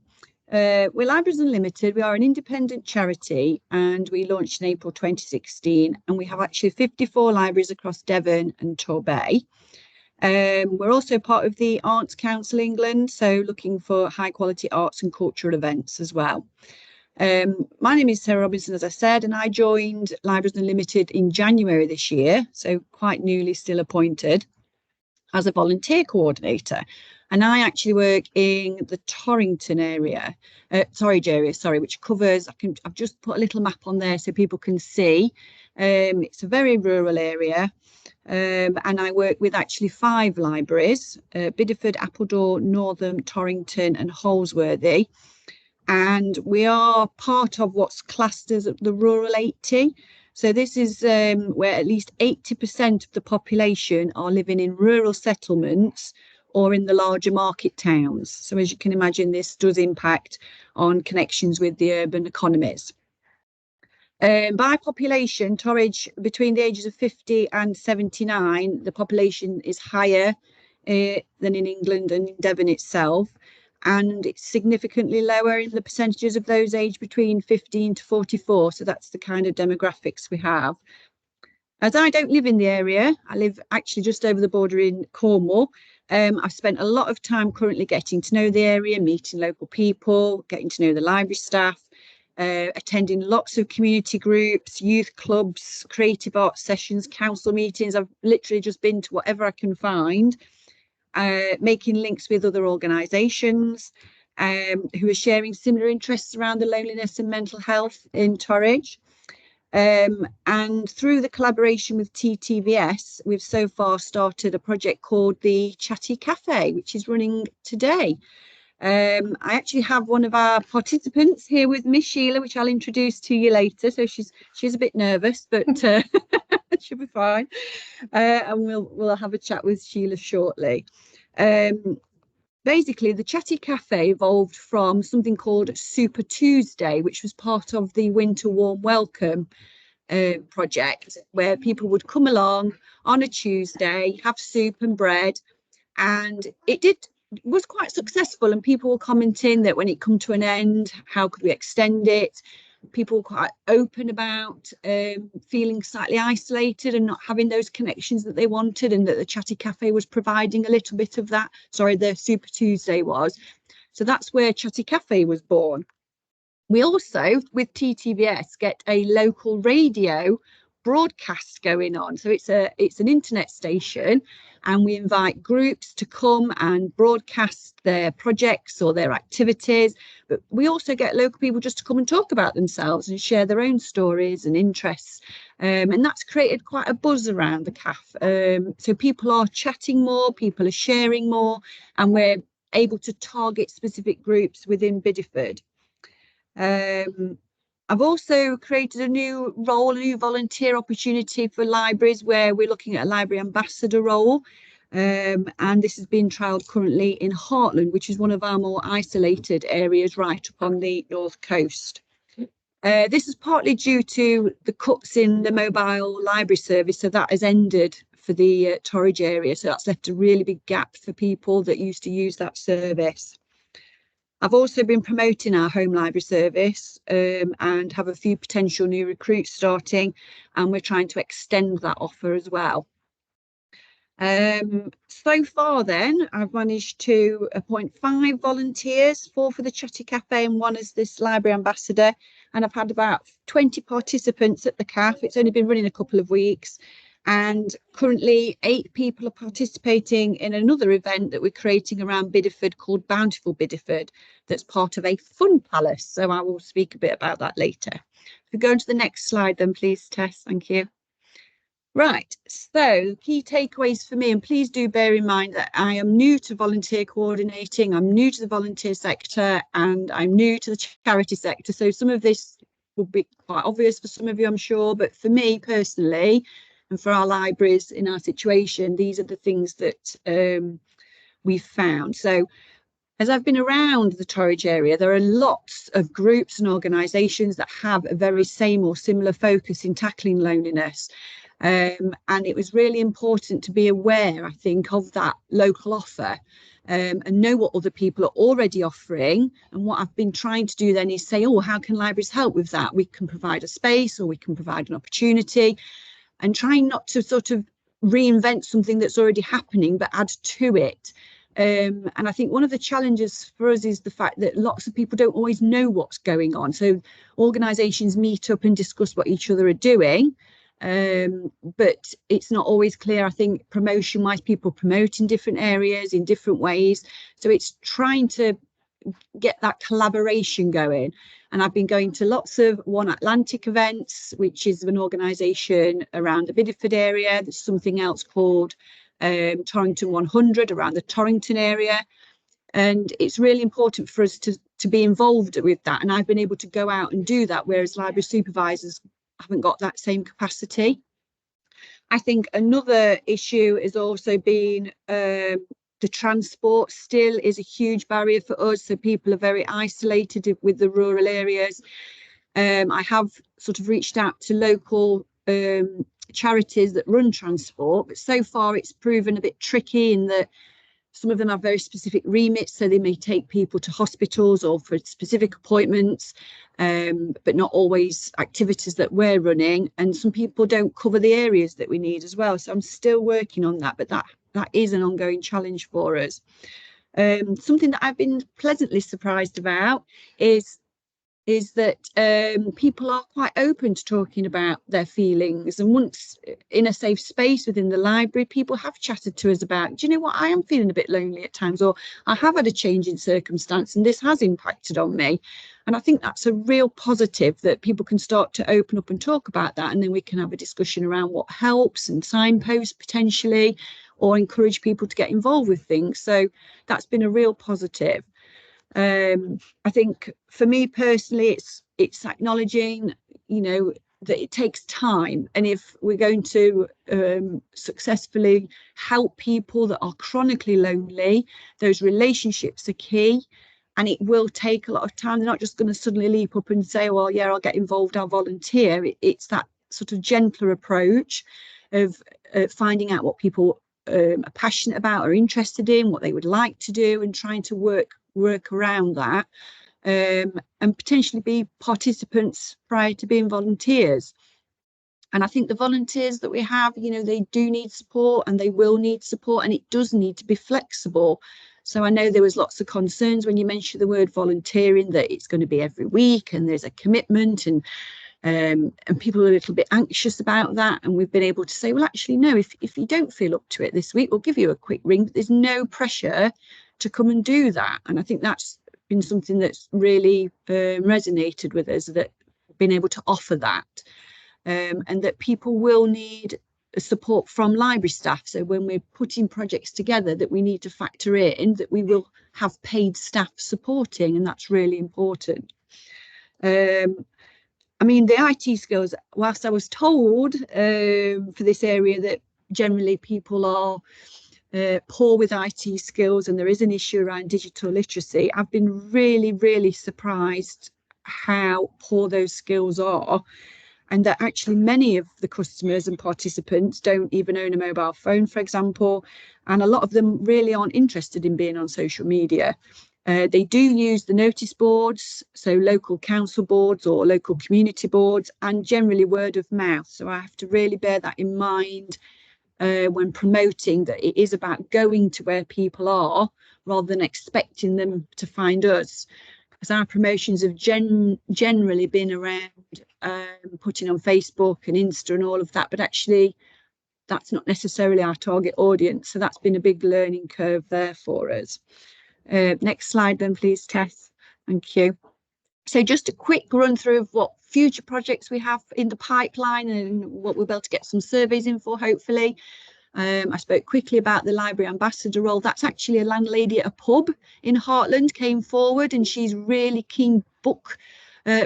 we're Libraries Unlimited. We are an independent charity and we launched in April 2016, and we have actually 54 libraries across Devon and Torbay. We're also part of the Arts Council England, so looking for high quality arts and cultural events as well. My name is Sarah Robinson, as I said, and I joined Libraries Unlimited in January this year, so quite newly still appointed as a volunteer coordinator. And I actually work in the Torrington area, Torridge area, sorry, which covers, I've just put a little map on there so people can see. It's a very rural area. And I work with actually 5 libraries, Bideford, Appledore, Northam, Torrington and Holsworthy. And we are part of what's classed as the Rural 80. So this is where at least 80% of the population are living in rural settlements or in the larger market towns. So as you can imagine, this does impact on connections with the urban economies. By population, Torridge, between the ages of 50 and 79, the population is higher than in England and in Devon itself, and it's significantly lower in the percentages of those aged between 15 to 44. So that's the kind of demographics we have. As I don't live in the area, I live actually just over the border in Cornwall. I've spent a lot of time currently getting to know the area, meeting local people, getting to know the library staff, attending lots of community groups, youth clubs, creative arts sessions, council meetings. I've literally just been to whatever I can find. making links with other organisations who are sharing similar interests around the loneliness and mental health in Torridge. And through the collaboration with TTVS, we've so far started a project called the Chatty Cafe, which is running today. I actually have one of our participants here with me, Sheila, which I'll introduce to you later. So she's a bit nervous, but she'll be fine. And we'll have a chat with Sheila shortly. Basically, the Chatty Cafe evolved from something called Super Tuesday, which was part of the Winter Warm Welcome project, where people would come along on a Tuesday, have soup and bread, and it was quite successful, and people were commenting that when it come to an end, how could we extend it? People were quite open about feeling slightly isolated and not having those connections that they wanted, and that the Chatty Cafe was providing a little bit of that. Sorry, the Super Tuesday was. So that's where Chatty Cafe was born. We also, with TTVS, get a local radio broadcast going on. So it's an internet station, and we invite groups to come and broadcast their projects or their activities. But we also get local people just to come and talk about themselves and share their own stories and interests. And that's created quite a buzz around the CAF. So people are chatting more, people are sharing more, and we're able to target specific groups within Bideford. I've also created a new role, a new volunteer opportunity for libraries, where we're looking at a library ambassador role. And this has been trialled currently in Heartland, which is one of our more isolated areas right up on the north coast. This is partly due to the cuts in the mobile library service, so that has ended for the Torridge area. So that's left a really big gap for people that used to use that service. I've also been promoting our home library service and have a few potential new recruits starting, and we're trying to extend that offer as well. So far then, I've managed to appoint 5 volunteers, 4 for the Chatty Cafe and 1 as this library ambassador, and I've had about 20 participants at the CAF. It's only been running a couple of weeks, and currently 8 people are participating in another event that we're creating around Bideford called Bountiful Bideford, that's part of a fun palace. So I will speak a bit about that later. If we go on to the next slide then, please, Tess. Thank you. Right, so key takeaways for me, and please do bear in mind that I am new to volunteer coordinating, I'm new to the volunteer sector, and I'm new to the charity sector. So some of this will be quite obvious for some of you, I'm sure, but for me personally, and for our libraries in our situation, these are the things that we've found. So as I've been around the Torridge area, there are lots of groups and organisations that have a very same or similar focus in tackling loneliness. And it was really important to be aware, I think, of that local offer and know what other people are already offering. And what I've been trying to do then is say, oh, how can libraries help with that? We can provide a space, or we can provide an opportunity, and trying not to sort of reinvent something that's already happening, but add to it. And I think one of the challenges for us is the fact that lots of people don't always know what's going on. So organisations meet up and discuss what each other are doing, but it's not always clear. I think promotion-wise, people promote in different areas in different ways. So it's trying to get that collaboration going. And I've been going to lots of One Atlantic events, which is an organisation around the Bideford area. There's something else called Torrington 100 around the Torrington area. And it's really important for us to be involved with that. And I've been able to go out and do that, whereas library supervisors haven't got that same capacity. I think another issue has also been the transport still is a huge barrier for us. So people are very isolated with the rural areas. I have sort of reached out to local charities that run transport, but so far it's proven a bit tricky in that some of them have very specific remits, so they may take people to hospitals or for specific appointments, but not always activities that we're running. And some people don't cover the areas that we need as well. So I'm still working on that, but that is an ongoing challenge for us. Something that I've been pleasantly surprised about is is that people are quite open to talking about their feelings, and once in a safe space within the library, people have chatted to us about, do you know what, I am feeling a bit lonely at times, or I have had a change in circumstance and this has impacted on me. And I think that's a real positive, that people can start to open up and talk about that, and then we can have a discussion around what helps and signposts potentially, or encourage people to get involved with things. So that's been a real positive. I think for me personally, it's acknowledging, you know, that it takes time, and if we're going to successfully help people that are chronically lonely, those relationships are key, and it will take a lot of time. They're not just going to suddenly leap up and say, well, yeah, I'll get involved, I'll volunteer. It's that sort of gentler approach of finding out what people are passionate about, or interested in, what they would like to do, and trying to work around that, and potentially be participants prior to being volunteers. And I think the volunteers that we have, you know, they do need support, and they will need support, and it does need to be flexible. So I know there was lots of concerns when you mentioned the word volunteering, that it's going to be every week and there's a commitment, and people are a little bit anxious about that. And we've been able to say, well, actually, no, if you don't feel up to it this week, we'll give you a quick ring. There's no pressure to come and do that. And I think that's been something that's really resonated with us, that being able to offer that, and that people will need support from library staff. So when we're putting projects together, that we need to factor in that we will have paid staff supporting, and that's really important. I mean, the IT skills, whilst I was told for this area that generally people are poor with IT skills and there is an issue around digital literacy, I've been really, really surprised how poor those skills are, and that actually many of the customers and participants don't even own a mobile phone, for example, and a lot of them really aren't interested in being on social media. They do use the notice boards, so local council boards or local community boards, and generally word of mouth. So I have to really bear that in mind when promoting, that it is about going to where people are rather than expecting them to find us. Because our promotions have generally been around putting on Facebook and Insta and all of that, but actually that's not necessarily our target audience. So that's been a big learning curve there for us. Next slide then, please, Tess. Thank you. So just a quick run through of what future projects we have in the pipeline and what we'll be able to get some surveys in for, hopefully. I spoke quickly about the library ambassador role. That's actually a landlady at a pub in Heartland came forward, and she's really keen book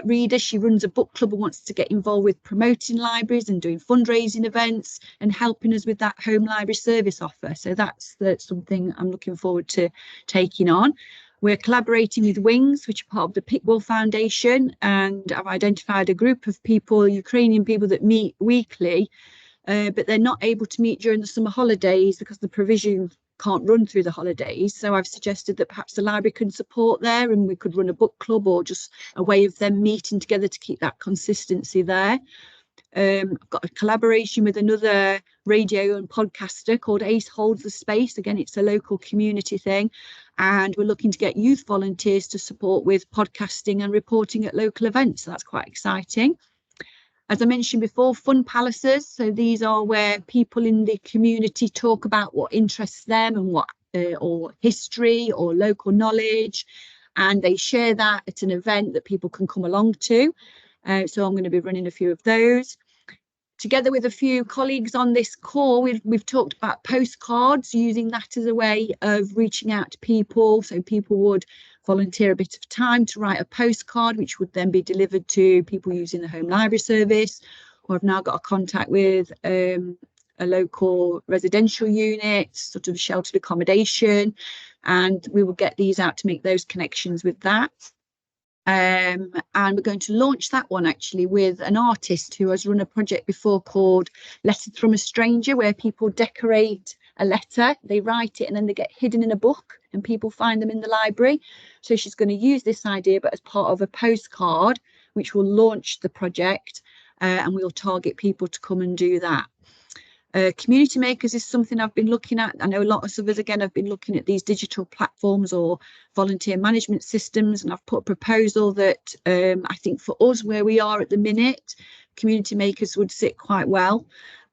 reader. She runs a book club and wants to get involved with promoting libraries and doing fundraising events and helping us with that home library service offer. So that's something I'm looking forward to taking on. We're collaborating with Wings, which are part of the Pickwell Foundation, and I've identified a group of people, Ukrainian people, that meet weekly, but they're not able to meet during the summer holidays because the provision can't run through the holidays. So I've suggested that perhaps the library can support there, and we could run a book club or just a way of them meeting together to keep that consistency there. I've got a collaboration with another radio and podcaster called Ace Holds the Space. Again, it's a local community thing, and we're looking to get youth volunteers to support with podcasting and reporting at local events. So that's quite exciting. As I mentioned before, fun palaces. So these are where people in the community talk about what interests them and what or history or local knowledge, and they share that at an event that people can come along to. So I'm going to be running a few of those. Together with a few colleagues on this call, we've talked about postcards, using that as a way of reaching out to people. So people would volunteer a bit of time to write a postcard, which would then be delivered to people using the home library service. Or I've now got a contact with a local residential unit, sort of sheltered accommodation, and we will get these out to make those connections with that. And we're going to launch that one actually with an artist who has run a project before called Letters from a Stranger, where people decorate a letter, they write it, and then they get hidden in a book and people find them in the library. So she's going to use this idea, but as part of a postcard, which will launch the project, and we'll target people to come and do that. Community makers is something I've been looking at. I know a lot of others, again, have been looking at these digital platforms or volunteer management systems, and I've put a proposal that I think for us, where we are at the minute, community makers would sit quite well.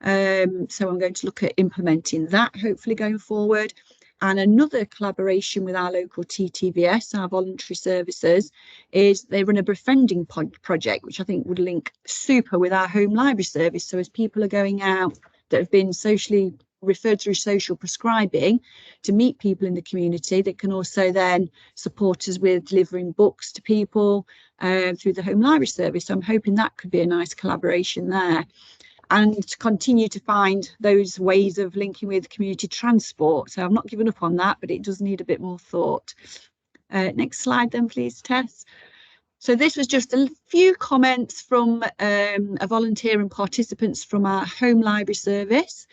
So I'm going to look at implementing that, hopefully going forward. And another collaboration with our local TTVS, our voluntary services, is they run a befriending project, which I think would link super with our home library service. So as people are going out that have been socially referred through social prescribing to meet people in the community, that can also then support us with delivering books to people through the home library service. So I'm hoping that could be a nice collaboration there. And to continue to find those ways of linking with community transport. So I've not given up on that, but it does need a bit more thought. Next slide then, please, Tess. So this was just a few comments from a volunteer and participants from our home library service.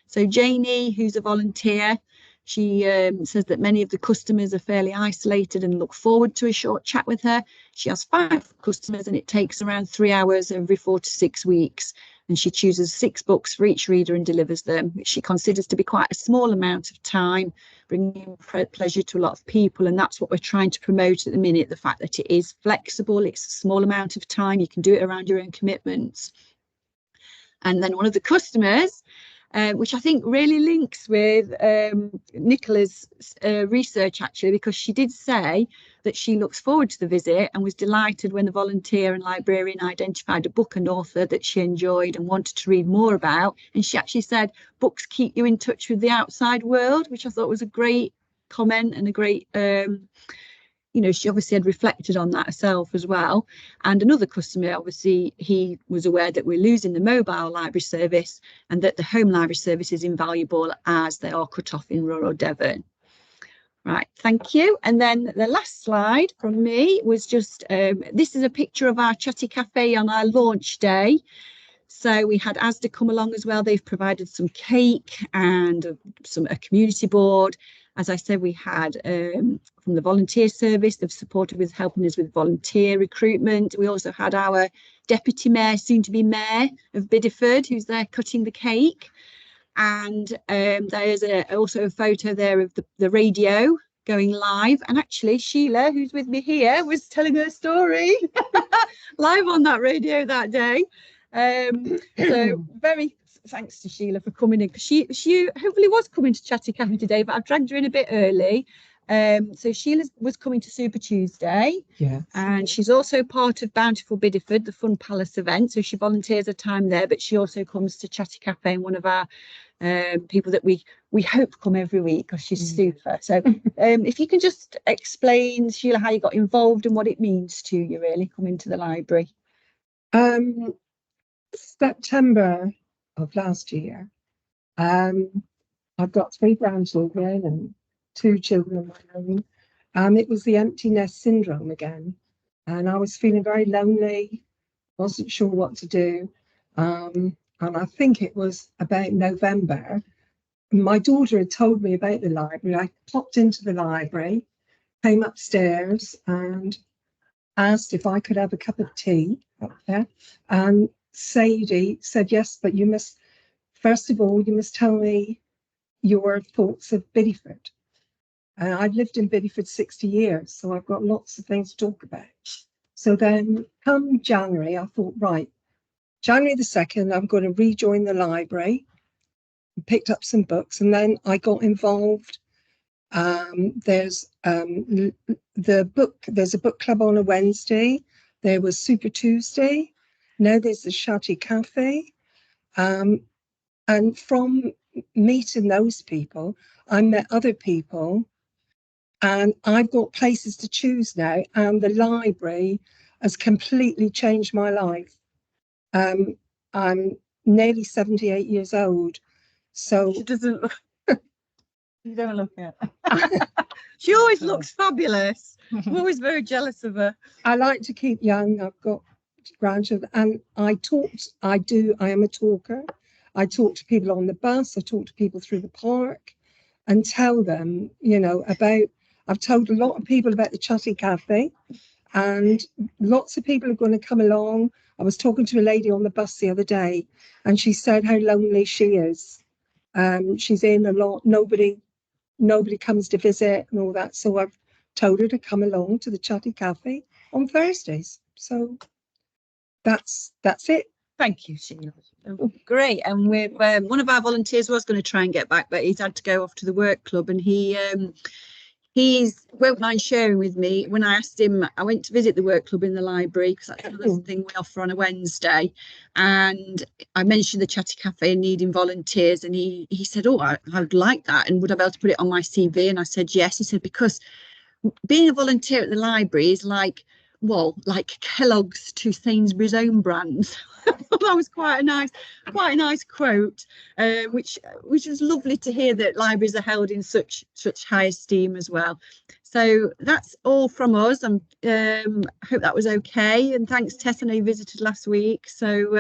So Janie, who's a volunteer, she says that many of the customers are fairly isolated and look forward to a short chat with her. She has 5 customers and it takes around 3 hours every 4 to 6 weeks. And she chooses 6 books for each reader and delivers them, which she considers to be quite a small amount of time, bringing pleasure to a lot of people. And that's what we're trying to promote at the minute, the fact that it is flexible, it's a small amount of time, you can do it around your own commitments. And then one of the customers, which I think really links with Nicola's research, actually, because she did say that she looks forward to the visit and was delighted when the volunteer and librarian identified a book and author that she enjoyed and wanted to read more about. And she actually said, books keep you in touch with the outside world, which I thought was a great comment and a great you know, she obviously had reflected on that herself as well. And another customer, obviously, he was aware that we're losing the mobile library service and that the home library service is invaluable as they are cut off in rural Devon. Right, thank you. And then the last slide from me was just, this is a picture of our Chatty Cafe on our launch day. So we had ASDA come along as well. They've provided some cake and a community board. As I said, we had from the volunteer service, they've supported with helping us with volunteer recruitment. We also had our deputy mayor, soon to be mayor of Bideford, who's there cutting the cake. And there's also a photo there of the radio going live. And actually, Sheila, who's with me here, was telling her story live on that radio that day. So very thanks to Sheila for coming in, because she hopefully was coming to Chatty Cafe today, but I've dragged her in a bit early. So Sheila was coming to Super Tuesday, yes, and she's also part of Bountiful Bideford, the Fun Palace event. So she volunteers her time there, but she also comes to Chatty Cafe, and one of our people that we hope come every week, because she's super. So if you can just explain, Sheila, how you got involved and what it means to you, really, coming to the library. September of last year, I've got 3 grandchildren and 2 children of my own. It was the empty nest syndrome again, and I was feeling very lonely, wasn't sure what to do. And I think it was about November. My daughter had told me about the library. I popped into the library, came upstairs and asked if I could have a cup of tea up there. And Sadie said, yes, but you must, first of all, you must tell me your thoughts of Bideford. And I've lived in Bideford 60 years, so I've got lots of things to talk about. So then come January, I thought, right, January the 2nd, I'm going to rejoin the library, picked up some books, and then I got involved. There's a book club on a Wednesday. There was Super Tuesday. Now there's the Chatty Cafe. And from meeting those people, I met other people, and I've got places to choose now, and the library has completely changed my life. I'm nearly 78 years old, so she doesn't look you don't look at she always looks fabulous. I'm always very jealous of her. I like to keep young. I've got grandchildren, and I am a talker. I talk to people on the bus, I talk to people through the park and tell them, you know, I've told a lot of people about the Chatty Cafe, and lots of people are going to come along. I was talking to a lady on the bus the other day, and she said how lonely she is. She's in a lot, nobody comes to visit and all that. So I've told her to come along to the Chatty Cafe on Thursdays. So that's it. Thank you, Sheila. Oh, great. And we're one of our volunteers was going to try and get back, but he's had to go off to the work club, and he's won't mind sharing with me. When I asked him, I went to visit the work club in the library, because that's another thing we offer on a Wednesday, and I mentioned the Chatty Cafe and needing volunteers, and he said, oh, I'd like that, and would I be able to put it on my CV? And I said yes. He said, because being a volunteer at the library is like Kellogg's to Sainsbury's own brands. That was quite a nice quote, which was lovely to hear, that libraries are held in such high esteem as well. So that's all from us. I hope that was okay, and thanks, Tess. I know you visited last week, so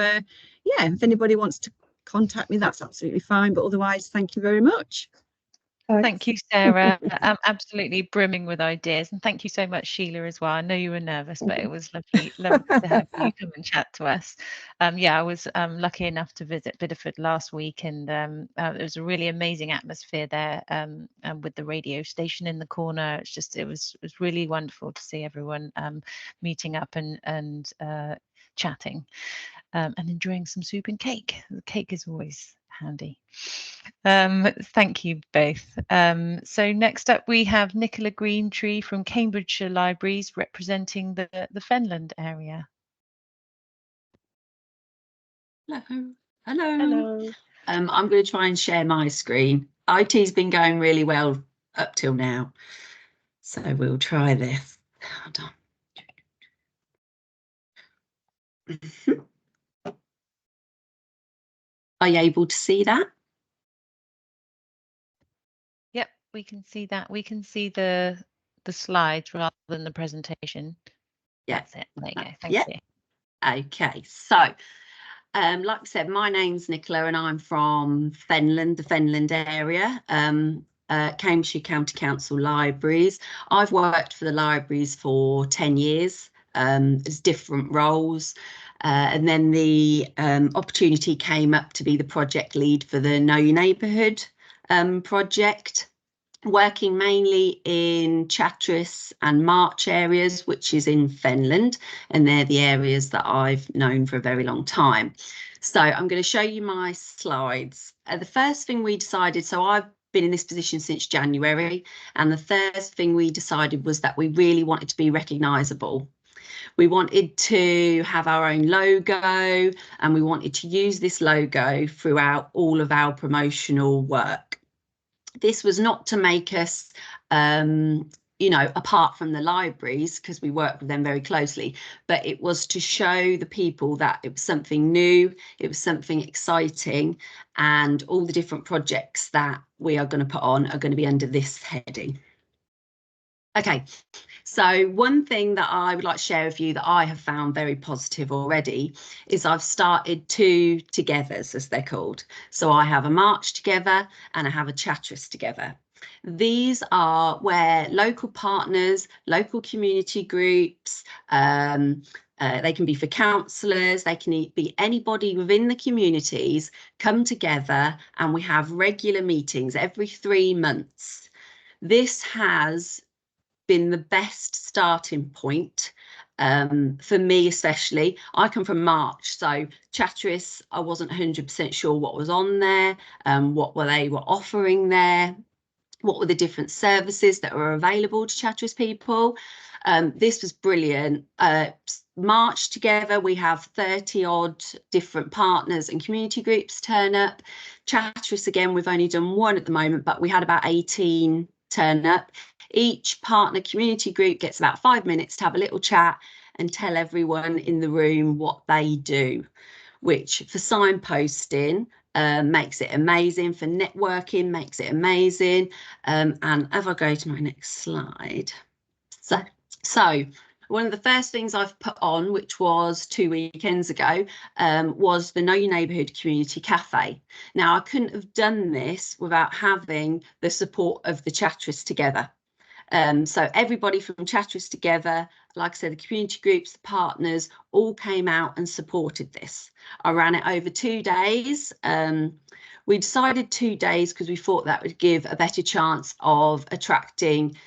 yeah, if anybody wants to contact me, that's absolutely fine, but otherwise, thank you very much. Thank you, Sarah. Absolutely brimming with ideas, and thank you so much, Sheila, as well. I know you were nervous, but it was lovely to have you come and chat to us. Yeah, I was lucky enough to visit Bideford last week, and it was a really amazing atmosphere there, and with the radio station in the corner. It was really wonderful to see everyone meeting up and chatting and enjoying some soup and cake. The cake is always handy. Thank you both. So next up we have Nicola Greentree from Cambridgeshire Libraries, representing the Fenland area. Hello. Hello. I'm going to try and share my screen. IT's been going really well up till now, so we'll try this. Hold on. Are you able to see that? Yep, we can see that. We can see the slides rather than the presentation. Yeah. That's it. There you go. Thank you. Okay, so like I said, my name's Nicola and I'm from Fenland, the Fenland area, Cambridgeshire County Council Libraries. I've worked for the libraries for 10 years as different roles. And then the opportunity came up to be the project lead for the Know Your Neighbourhood project, working mainly in Chatteris and March areas, which is in Fenland, and they're the areas that I've known for a very long time. So I'm going to show you my slides. The first thing we decided, so I've been in this position since January, and the first thing we decided was that we really wanted to be recognisable. We wanted to have our own logo, and we wanted to use this logo throughout all of our promotional work. This was not to make us, you know, apart from the libraries, because we work with them very closely, but it was to show the people that it was something new, it was something exciting, and all the different projects that we are going to put on are going to be under this heading. Okay, so one thing that I would like to share with you that I have found very positive already is I've started 2 togethers, as they're called. So I have a March together and I have a Chatteris together. These are where local partners, local community groups, they can be for councillors, they can be anybody within the communities, come together, and we have regular meetings every 3 months. This has been the best starting point for me, especially. I come from March, so Chatteris, I wasn't 100% sure what was on there, what they were offering there, what were the different services that were available to Chatteris people. This was brilliant. March together, we have 30 odd different partners and community groups turn up. Chatteris, again, we've only done 1 at the moment, but we had about 18 turn up. Each partner community group gets about 5 minutes to have a little chat and tell everyone in the room what they do, which for signposting makes it amazing, for networking makes it amazing. And if I go to my next slide, so one of the first things I've put on, which was 2 weekends ago, was the Know Your Neighbourhood Community Cafe. Now, I couldn't have done this without having the support of the Chatteris together. So everybody from Chatteris together like I said, the community groups, the partners all came out and supported this. I ran it over 2 days. We decided 2 days because we thought that would give a better chance of attracting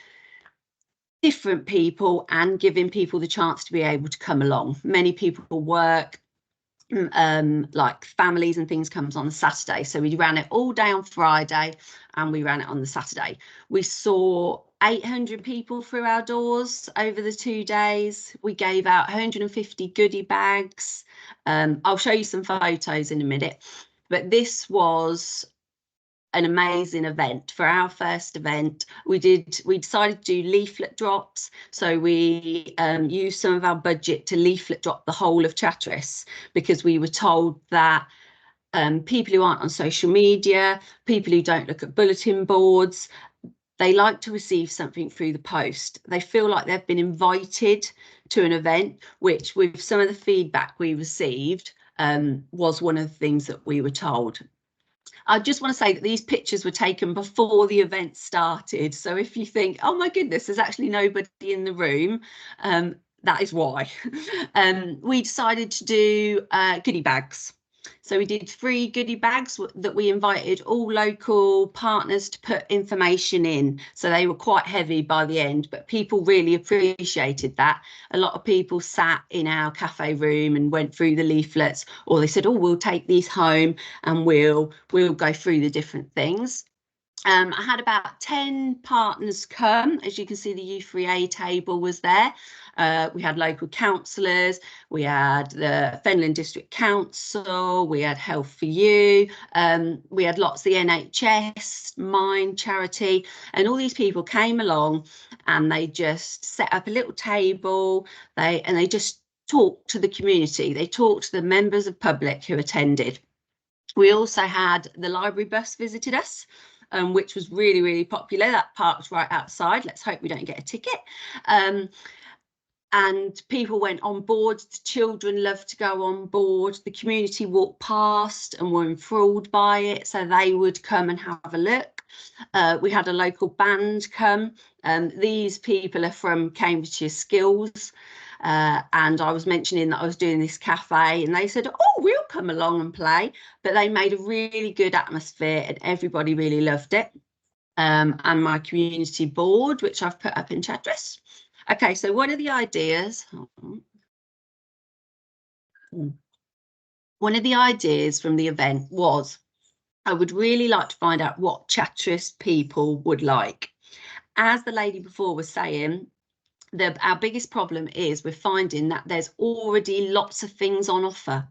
different people and giving people the chance to be able to come along. Many people work, like families and things, comes on the Saturday. So we ran it all day on Friday and we ran it on the Saturday. We saw 800 people through our doors over the 2 days. We gave out 150 goodie bags. I'll show you some photos in a minute, but this was an amazing event. For our first event, we decided to do leaflet drops. So we used some of our budget to leaflet drop the whole of Chatteris, because we were told that people who aren't on social media, people who don't look at bulletin boards, they like to receive something through the post. They feel like they've been invited to an event, which with some of the feedback we received was one of the things that we were told. I just want to say that these pictures were taken before the event started. So if you think, oh my goodness, there's actually nobody in the room, that is why. We decided to do goodie bags. So we did 3 goodie bags that we invited all local partners to put information in. So they were quite heavy by the end, but people really appreciated that. A lot of people sat in our cafe room and went through the leaflets, or they said, oh, we'll take these home and we'll go through the different things. I had about 10 partners come. As you can see, the U3A table was there. We had local councillors, we had the Fenland District Council, we had Health for You, we had lots of the NHS, Mind Charity, and all these people came along and they just set up a little table. They just talked to the community. They talked to the members of public who attended. We also had the library bus visited us, which was really, really popular. That parked right outside. Let's hope we don't get a ticket. And people went on board. The children loved to go on board. The community walked past and were enthralled by it, so they would come and have a look. We had a local band come. These people are from Cambridgeshire Skills. And I was mentioning that I was doing this cafe, and they said, oh, we'll come along and play. But they made a really good atmosphere and everybody really loved it. And my community board, which I've put up in Chatteris. Okay, so one of the ideas, from the event was, I would really like to find out what Chatteris people would like. As the lady before was saying, our biggest problem is we're finding that there's already lots of things on offer.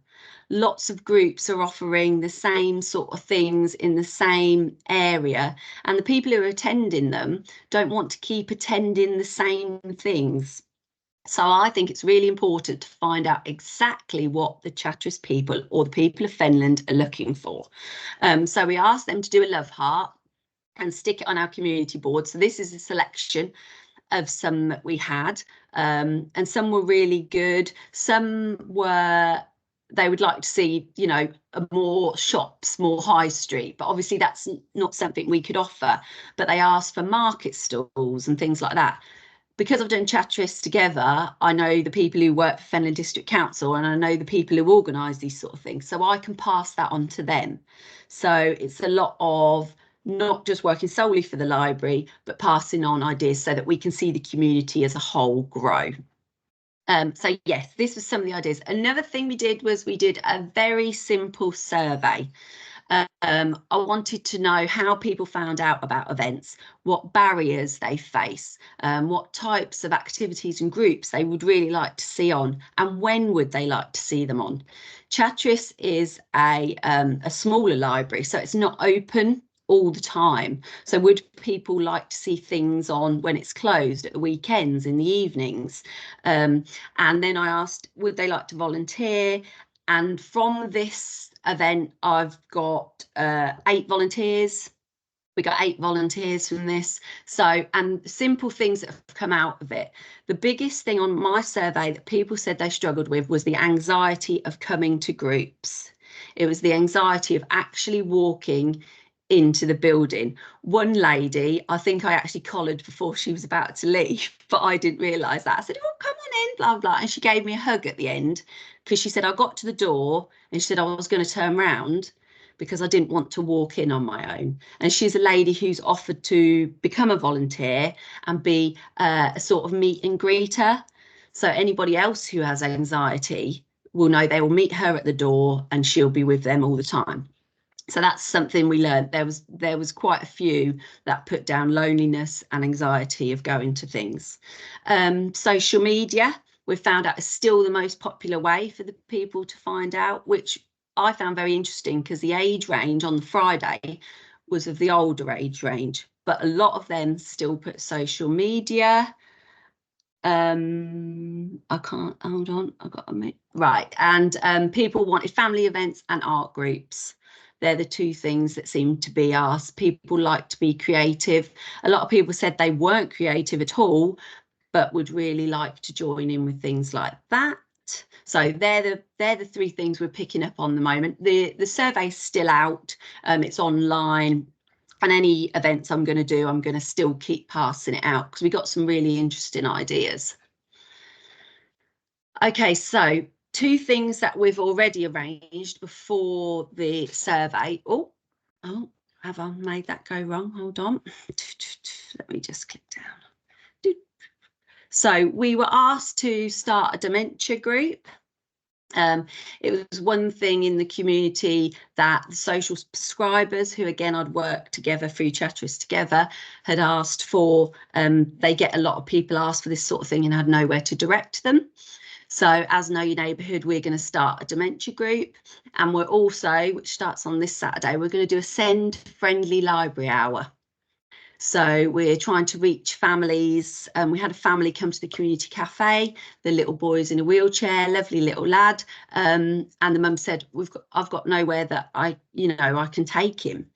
Lots of groups are offering the same sort of things in the same area, and the people who are attending them don't want to keep attending the same things. So I think it's really important to find out exactly what the Chatteris people or the people of Fenland are looking for. So we asked them to do a love heart and stick it on our community board. So this is a selection of some that we had, and some were really good. Some were, they would like to see, you know, more shops, more high street, but obviously that's not something we could offer. But they asked for market stalls and things like that. Because I've done Chatteris together, I know the people who work for Fenland District Council, and I know the people who organise these sort of things, so I can pass that on to them. So it's a lot of not just working solely for the library, but passing on ideas so that we can see the community as a whole grow. So yes, this was some of the ideas. Another thing we did was we did a very simple survey. I wanted to know how people found out about events, what barriers they face, what types of activities and groups they would really like to see on, and when would they like to see them on. Chatteris is a smaller library, so it's not open all the time. So would people like to see things on when it's closed, at the weekends, in the evenings? And then I asked, would they like to volunteer? And from this event, I've got 8 volunteers. We got 8 volunteers from this. So, and simple things that have come out of it. The biggest thing on my survey that people said they struggled with was the anxiety of coming to groups. It was the anxiety of actually walking into the building. One lady, I think I actually collared before she was about to leave, but I didn't realise that. I said, oh, come blah, blah. And she gave me a hug at the end because she said, I got to the door and she said I was going to turn round because I didn't want to walk in on my own. And she's a lady who's offered to become a volunteer and be a sort of meet and greeter. So anybody else who has anxiety will know they will meet her at the door and she'll be with them all the time. So that's something we learned. There was quite a few that put down loneliness and anxiety of going to things. Social media, we've found out, is still the most popular way for the people to find out, which I found very interesting because the age range on the Friday was of the older age range, but a lot of them still put social media. I can't, hold on, I've got a minute. Right, and people wanted family events and art groups. They're the two things that seem to be asked. People like to be creative. A lot of people said they weren't creative at all, but would really like to join in with things like that. So they're the three things we're picking up on the moment. The survey's still out, it's online, and any events I'm going to do, I'm going to still keep passing it out because we got some really interesting ideas. Okay, so two things that we've already arranged before the survey. Oh, have I made that go wrong? Hold on. Let me just click down. So we were asked to start a dementia group. It was one thing in the community that the social prescribers, who again I'd worked together through Chatteris Together, had asked for. They get a lot of people ask for this sort of thing and had nowhere to direct them. So as Know Your Neighbourhood, we're going to start a dementia group, and we're also, which starts on this Saturday, we're going to do a SEND friendly library hour. So we're trying to reach families. We had a family come to the community cafe. The little boy's in a wheelchair, lovely little lad, and the mum said, I've got nowhere that I can take him.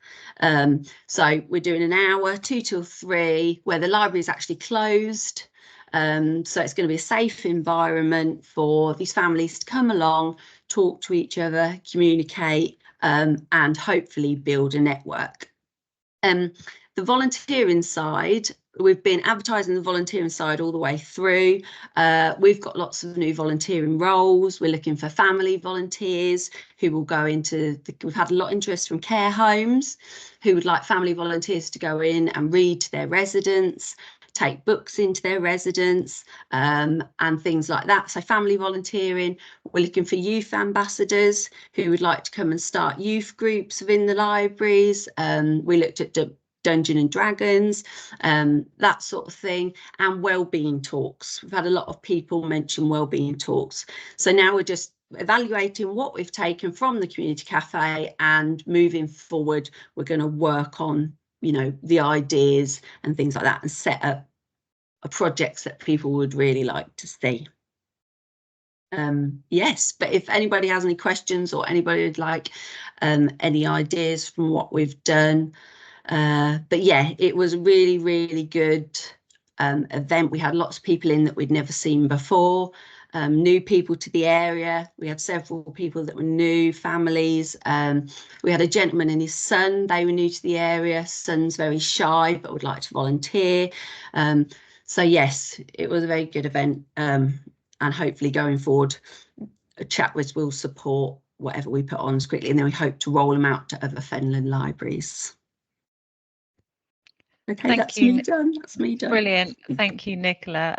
So we're doing an hour, 2 till 3, where the library is actually closed. So it's going to be a safe environment for these families to come along, talk to each other, communicate, and hopefully build a network. The volunteering side, we've been advertising the volunteering side all the way through. We've got lots of new volunteering roles. We're looking for family volunteers who will go into we've had a lot of interest from care homes who would like family volunteers to go in and read to their residents, take books into their residents, and things like that. So family volunteering. We're looking for youth ambassadors who would like to come and start youth groups within the libraries. We looked at Dungeons and Dragons, that sort of thing, and wellbeing talks. We've had a lot of people mention wellbeing talks. So now we're just evaluating what we've taken from the community cafe, and moving forward, we're going to work on, the ideas and things like that, and set up projects that people would really like to see. Yes, but if anybody has any questions or anybody would like any ideas from what we've done. But yeah, it was a really, really good event. We had lots of people in that we'd never seen before, new people to the area. We had several people that were new, families. We had a gentleman and his son. They were new to the area. Son's very shy but would like to volunteer. So yes, it was a very good event, and hopefully going forward, Chatteris will support whatever we put on quickly, and then we hope to roll them out to other Fenland libraries. Okay, Thank that's you. me done. That's me done. Brilliant. Thank you, Nicola.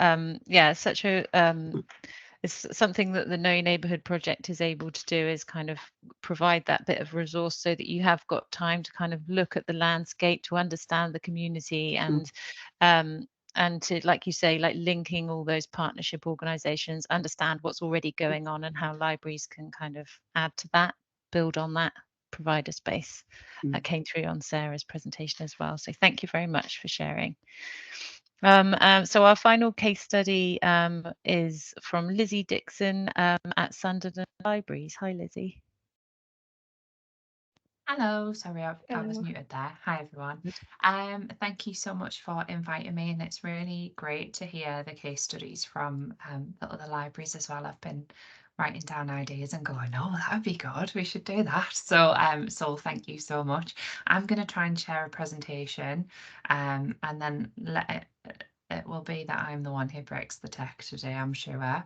Yeah, such a it's something that the Know Your Neighbourhood Project is able to do, is kind of provide that bit of resource so that you have got time to kind of look at the landscape, to understand the community, and to, like you say, like linking all those partnership organisations, understand what's already going on and how libraries can kind of add to that, build on that, provide a space. That came through on Sarah's presentation as well. So thank you very much for sharing. So our final case study is from Lizzie Dixon at Sunderland Libraries. Hi, Lizzie. Hello, sorry, I was muted there. Hi, everyone. Thank you so much for inviting me, and it's really great to hear the case studies from the other libraries as well. I've been writing down ideas and going, oh, that would be good, we should do that. So so thank you so much. I'm going to try and share a presentation and then let it will be that I'm the one who breaks the tech today, I'm sure.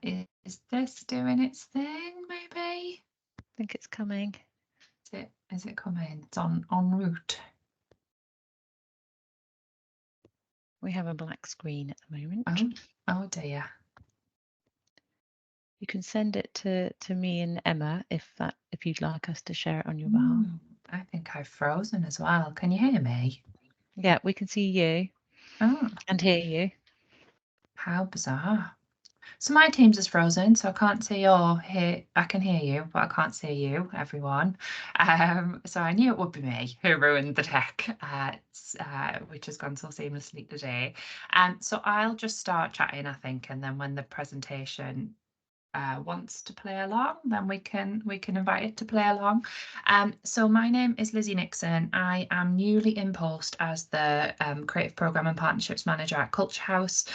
Is this doing its thing, maybe? I think it's coming. Is it coming? It's en route. We have a black screen at the moment. Oh dear. You can send it to me and Emma if you'd like us to share it on your behalf. I think I've frozen as well. Can you hear me? Yeah, we can see you and hear you. How bizarre. So my Teams is frozen, so I can't see or hear. I can hear you, but I can't see you, everyone. So I knew it would be me who ruined the tech, which has gone so seamlessly today. So I'll just start chatting, I think, and then when the presentation wants to play along, then we can invite it to play along. So my name is Lizzie Nixon. I am newly in post as the Creative Programme and Partnerships Manager at Culture House.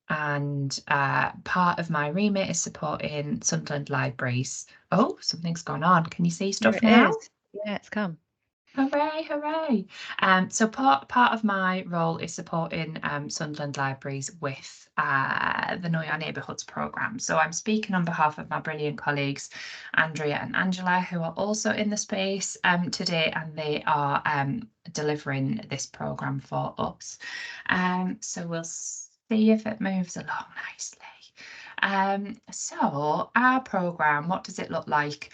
And part of my remit is supporting Sunderland Libraries. Oh, something's gone on. Can you see stuff now? Yeah, it's come. Hooray, hooray. So part of my role is supporting Sunderland Libraries with the Know Your Neighbourhoods programme. So I'm speaking on behalf of my brilliant colleagues, Andrea and Angela, who are also in the space today, and they are delivering this programme for us. So we'll see if it moves along nicely. So our programme, what does it look like?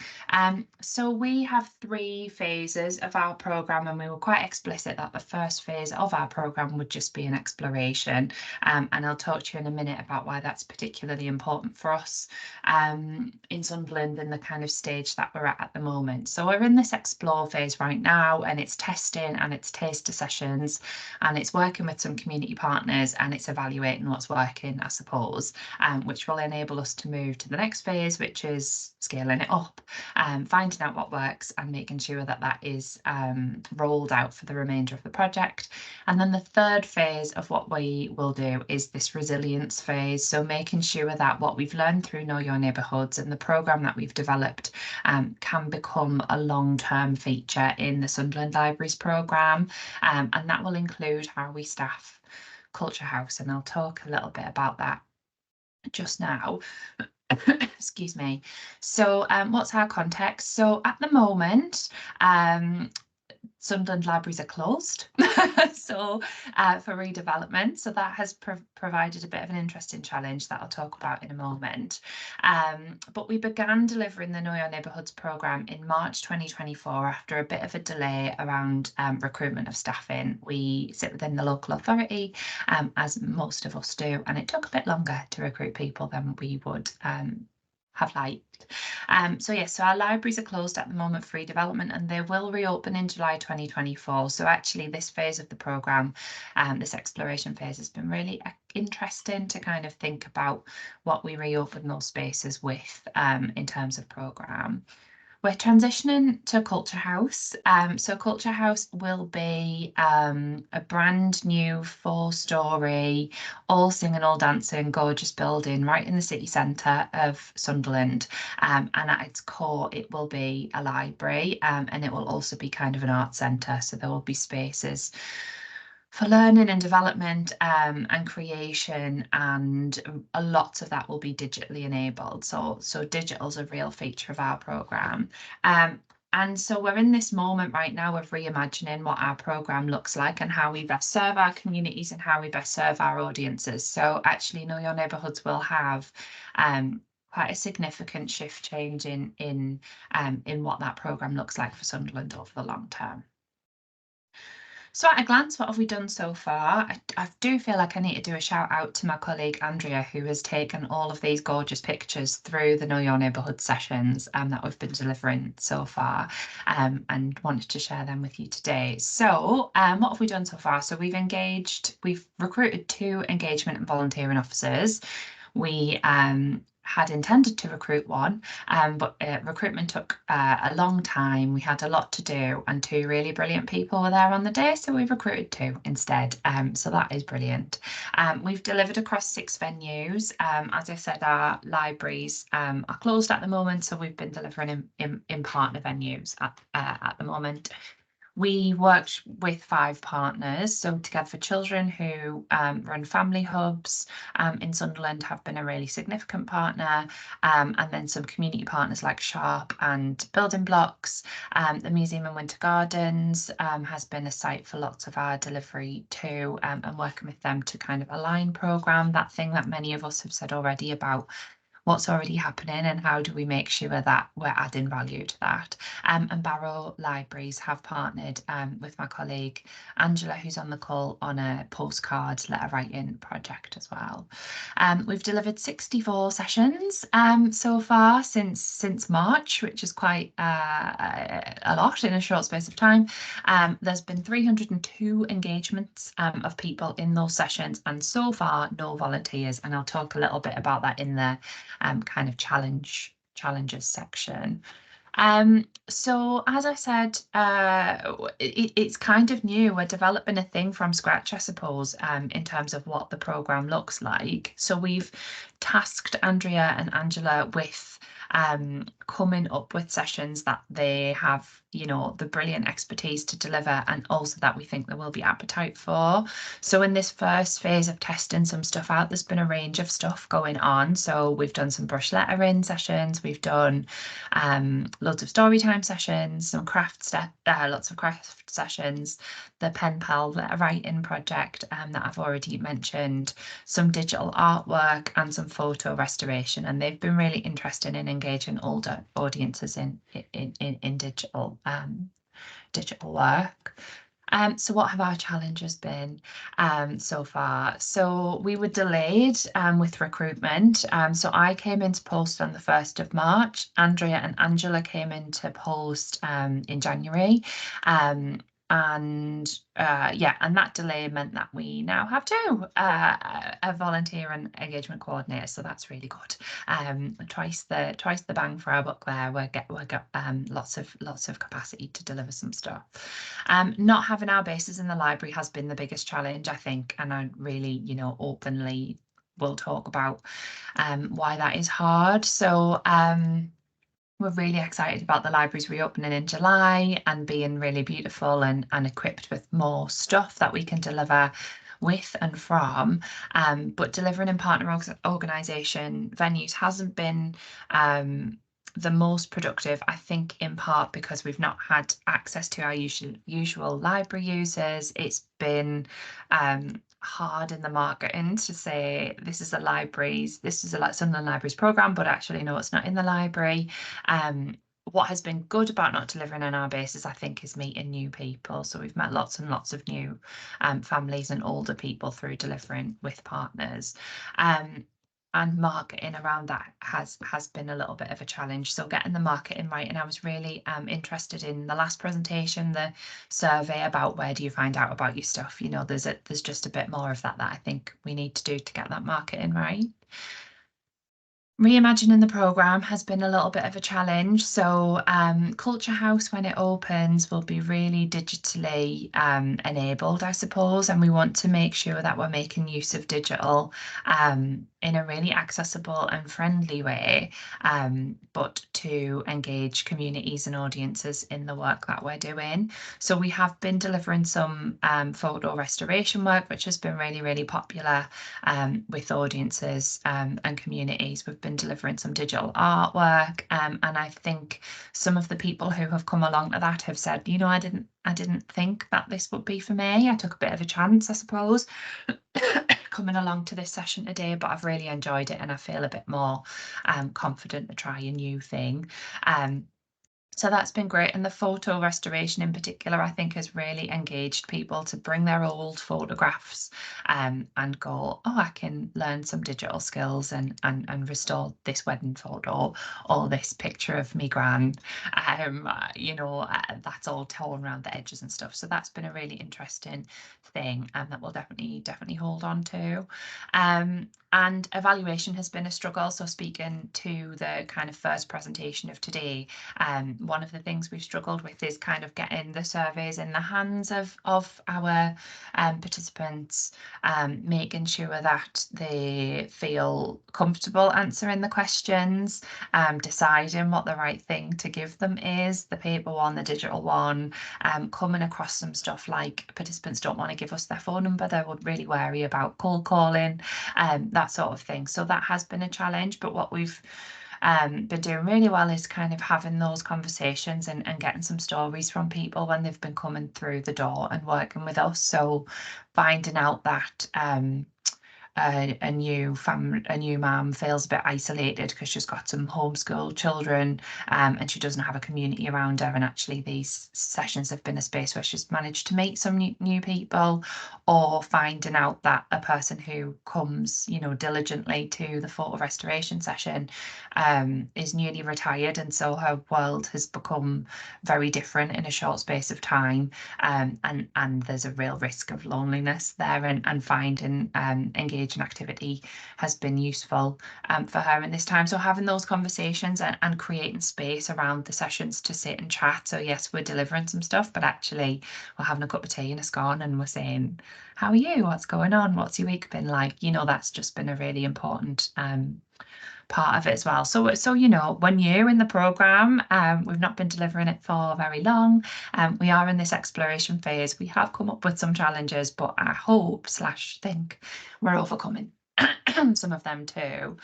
So we have 3 phases of our programme, and we were quite explicit that the first phase of our programme would just be an exploration. And I'll talk to you in a minute about why that's particularly important for us in Sunderland and the kind of stage that we're at the moment. So we're in this explore phase right now, and it's testing and it's taster sessions, and it's working with some community partners, and it's evaluating what's working, I suppose, which will enable us to move to the next phase, which is scaling it up, finding out what works and making sure that that is rolled out for the remainder of the project. And then the third phase of what we will do is this resilience phase. So making sure that what we've learned through Know Your Neighbourhoods and the programme that we've developed can become a long-term feature in the Sunderland Libraries programme. And that will include how we staff Culture House. And I'll talk a little bit about that just now. Excuse me. So what's our context? So at the moment, Sunderland Libraries are closed so for redevelopment, so that has provided a bit of an interesting challenge that I'll talk about in a moment. But we began delivering the Know Your Neighbourhoods programme in March 2024 after a bit of a delay around recruitment of staffing. We sit within the local authority, as most of us do, and it took a bit longer to recruit people than we would have liked. So our libraries are closed at the moment for redevelopment, and they will reopen in July 2024. So actually this phase of the programme, this exploration phase, has been really interesting to kind of think about what we reopen those spaces with in terms of programme. We're transitioning to Culture House. So Culture House will be a brand new 4-storey, all singing, all dancing, gorgeous building right in the city centre of Sunderland. And at its core, it will be a library, and it will also be kind of an art centre. So there will be spaces for learning and development and creation, and a lot of that will be digitally enabled. So digital's a real feature of our programme. And so we're in this moment right now of reimagining what our programme looks like and how we best serve our communities and how we best serve our audiences. So actually Know Your Neighbourhoods will have quite a significant shift change in what that programme looks like for Sunderland over the long term. So at a glance, what have we done so far? I do feel like I need to do a shout out to my colleague Andrea, who has taken all of these gorgeous pictures through the Know Your Neighbourhood sessions that we've been delivering so far, and wanted to share them with you today. So what have we done so far? So we've recruited 2 engagement and volunteering officers. We had intended to recruit 1, but recruitment took a long time. We had a lot to do, and 2 really brilliant people were there on the day, so we recruited 2 instead. So that is brilliant. We've delivered across 6 venues. As I said, our libraries are closed at the moment, so we've been delivering in partner venues at the moment. We worked with 5 partners, so Together for Children, who run family hubs in Sunderland, have been a really significant partner, and then some community partners like Sharp and Building Blocks. The Museum and Winter Gardens has been a site for lots of our delivery too, and working with them to kind of align programme, that thing that many of us have said already about what's already happening and how do we make sure that we're adding value to that. And Barrow Libraries have partnered with my colleague Angela, who's on the call, on a postcard letter writing project as well. We've delivered 64 sessions so far since March, which is quite a lot in a short space of time. There's been 302 engagements of people in those sessions, and so far no volunteers, and I'll talk a little bit about that in the kind of challenges section. So as I said, it's kind of new. We're developing a thing from scratch, I suppose, in terms of what the programme looks like. So we've tasked Andrea and Angela with coming up with sessions that they have, you know, the brilliant expertise to deliver, and also that we think there will be appetite for. So in this first phase of testing some stuff out, there's been a range of stuff going on. So we've done some brush lettering sessions, we've done loads of story time sessions, some lots of craft sessions, the pen pal letter writing project that I've already mentioned, some digital artwork and some photo restoration, and they've been really interested in engaging older audiences in digital digital work. So what have our challenges been so far? So we were delayed with recruitment. So I came into post on the 1st of March. Andrea and Angela came into post in January. And that delay meant that we now have 2, a volunteer and engagement coordinator, so that's really good. Twice the bang for our buck there. We got lots of capacity to deliver some stuff. Not having our bases in the library has been the biggest challenge, I think, and I really, you know, openly will talk about why that is hard. So we're really excited about the libraries reopening in July and being really beautiful and equipped with more stuff that we can deliver with and from. But delivering in partner organisation venues hasn't been the most productive, I think, in part because we've not had access to our usual library users. It's been hard in the marketing to say this is a Sunderland Libraries programme, but actually no, it's not in the library. What has been good about not delivering on our bases, I think, is meeting new people. So we've met lots and lots of new families and older people through delivering with partners. And marketing around that has been a little bit of a challenge. So getting the marketing right, and I was really interested in the last presentation, the survey about where do you find out about your stuff. You know, there's just a bit more of that I think we need to do to get that marketing right. Reimagining the programme has been a little bit of a challenge. So Culture House, when it opens, will be really digitally enabled, I suppose, and we want to make sure that we're making use of digital in a really accessible and friendly way, but to engage communities and audiences in the work that we're doing. So we have been delivering some photo restoration work, which has been really, really popular with audiences and communities. We've been delivering some digital artwork, and I think some of the people who have come along to that have said, you know, I didn't think that this would be for me. I took a bit of a chance, I suppose, coming along to this session today, but I've really enjoyed it and I feel a bit more confident to try a new thing. So that's been great. And the photo restoration in particular, I think, has really engaged people to bring their old photographs and go, oh, I can learn some digital skills and restore this wedding photo or this picture of me gran. You know, that's all torn around the edges and stuff. So that's been a really interesting thing and that we'll definitely hold on to. And evaluation has been a struggle. So speaking to the kind of first presentation of today, one of the things we've struggled with is kind of getting the surveys in the hands of our participants, making sure that they feel comfortable answering the questions, deciding what the right thing to give them is, the paper one, the digital one, coming across some stuff like participants don't want to give us their phone number, they're really wary about cold calling, that sort of thing. So that has been a challenge, but what we've been doing really well is kind of having those conversations and getting some stories from people when they've been coming through the door and working with us. So finding out that a new mum feels a bit isolated because she's got some homeschool children, and she doesn't have a community around her, and actually these sessions have been a space where she's managed to meet some new people, or finding out that a person who comes, you know, diligently to the photo restoration session is newly retired, and so her world has become very different in a short space of time, and there's a real risk of loneliness there, and finding engaging activity has been useful for her in this time. So having those conversations and creating space around the sessions to sit and chat. So yes, we're delivering some stuff, but actually we're having a cup of tea and a scone and we're saying, how are you? What's going on? What's your week been like? You know, that's just been a really important part of it as well. So you know, we're new in the programme, we've not been delivering it for very long, we are in this exploration phase. We have come up with some challenges, but I hope / think we're overcoming some of them too.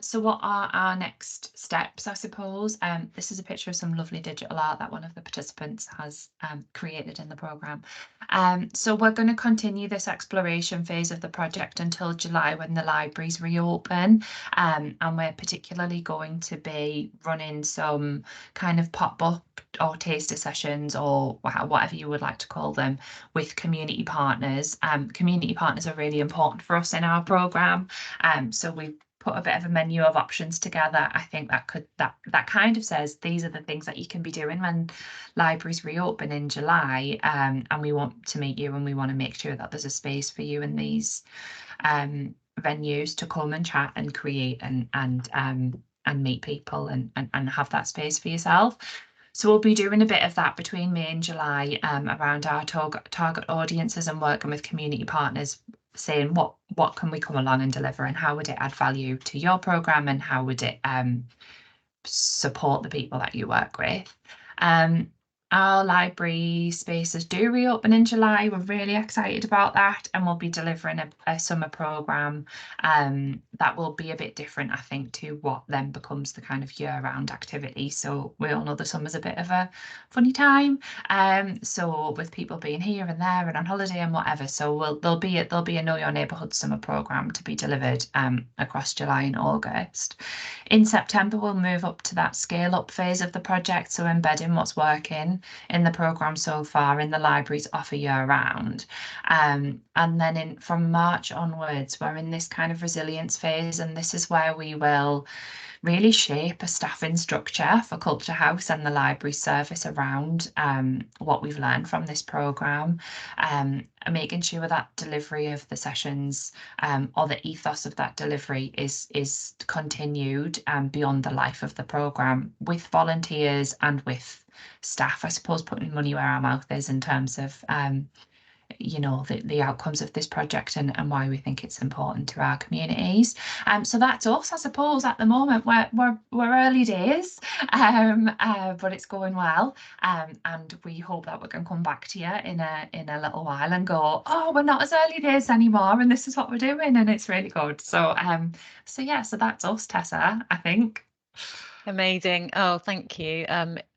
So what are our next steps, I suppose? This is a picture of some lovely digital art that one of the participants has created in the programme. So we're going to continue this exploration phase of the project until July, when the libraries reopen, and we're particularly going to be running some kind of pop-up or taster sessions, or whatever you would like to call them, with community partners. Community partners are really important for us in our programme, so we've put a bit of a menu of options together. I think that kind of says these are the things that you can be doing when libraries reopen in July, and we want to meet you, and we want to make sure that there's a space for you in these venues to come and chat and create and meet people and have that space for yourself. So we'll be doing a bit of that between May and July, around our target audiences and working with community partners, saying what can we come along and deliver, and how would it add value to your programme, and how would it support the people that you work with. Our library spaces do reopen in July. We're really excited about that, and we'll be delivering a summer programme that will be a bit different, I think, to what then becomes the kind of year-round activity. So we all know the summer's a bit of a funny time, so with people being here and there and on holiday and whatever. So there'll be a Know Your Neighbourhood summer programme to be delivered across July and August. In September, we'll move up to that scale-up phase of the project, so embedding what's working in the programme so far in the libraries offer year-round. And then from March onwards, we're in this kind of resilience phase, and this is where we will really shape a staffing structure for Culture House and the library service around what we've learned from this programme, and making sure that delivery of the sessions, or the ethos of that delivery is continued beyond the life of the programme, with volunteers and with staff, I suppose, putting money where our mouth is in terms of you know, the outcomes of this project and why we think it's important to our communities. So that's us, I suppose. At the moment we're early days, but it's going well, and we hope that we can come back to you in a little while and go, oh, we're not as early days anymore, and this is what we're doing, and it's really good. So yeah, so that's us, Tessa, I think. Amazing. Oh, thank you.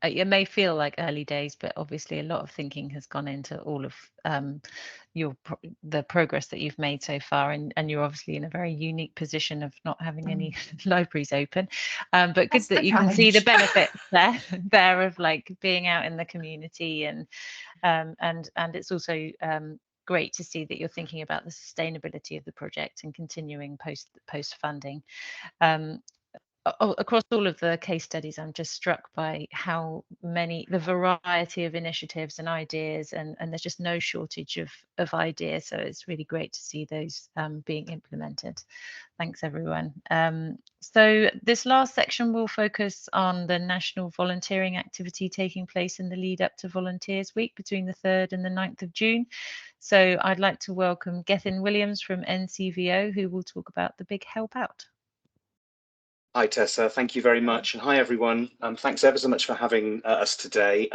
It may feel like early days, but obviously a lot of thinking has gone into all of the progress that you've made so far, and you're obviously in a very unique position of not having any libraries open, but good That's that you can see the benefits there of like being out in the community, and it's also great to see that you're thinking about the sustainability of the project and continuing post funding. across all of the case studies, I'm just struck by how the variety of initiatives and ideas, and there's just no shortage of ideas. So it's really great to see those being implemented. Thanks, everyone. So this last section will focus on the national volunteering activity taking place in the lead up to Volunteers Week between the 3rd and the 9th of June. So I'd like to welcome Gethin Williams from NCVO, who will talk about the Big Help Out. Hi Tessa, thank you very much, and hi everyone. Thanks ever so much for having us today.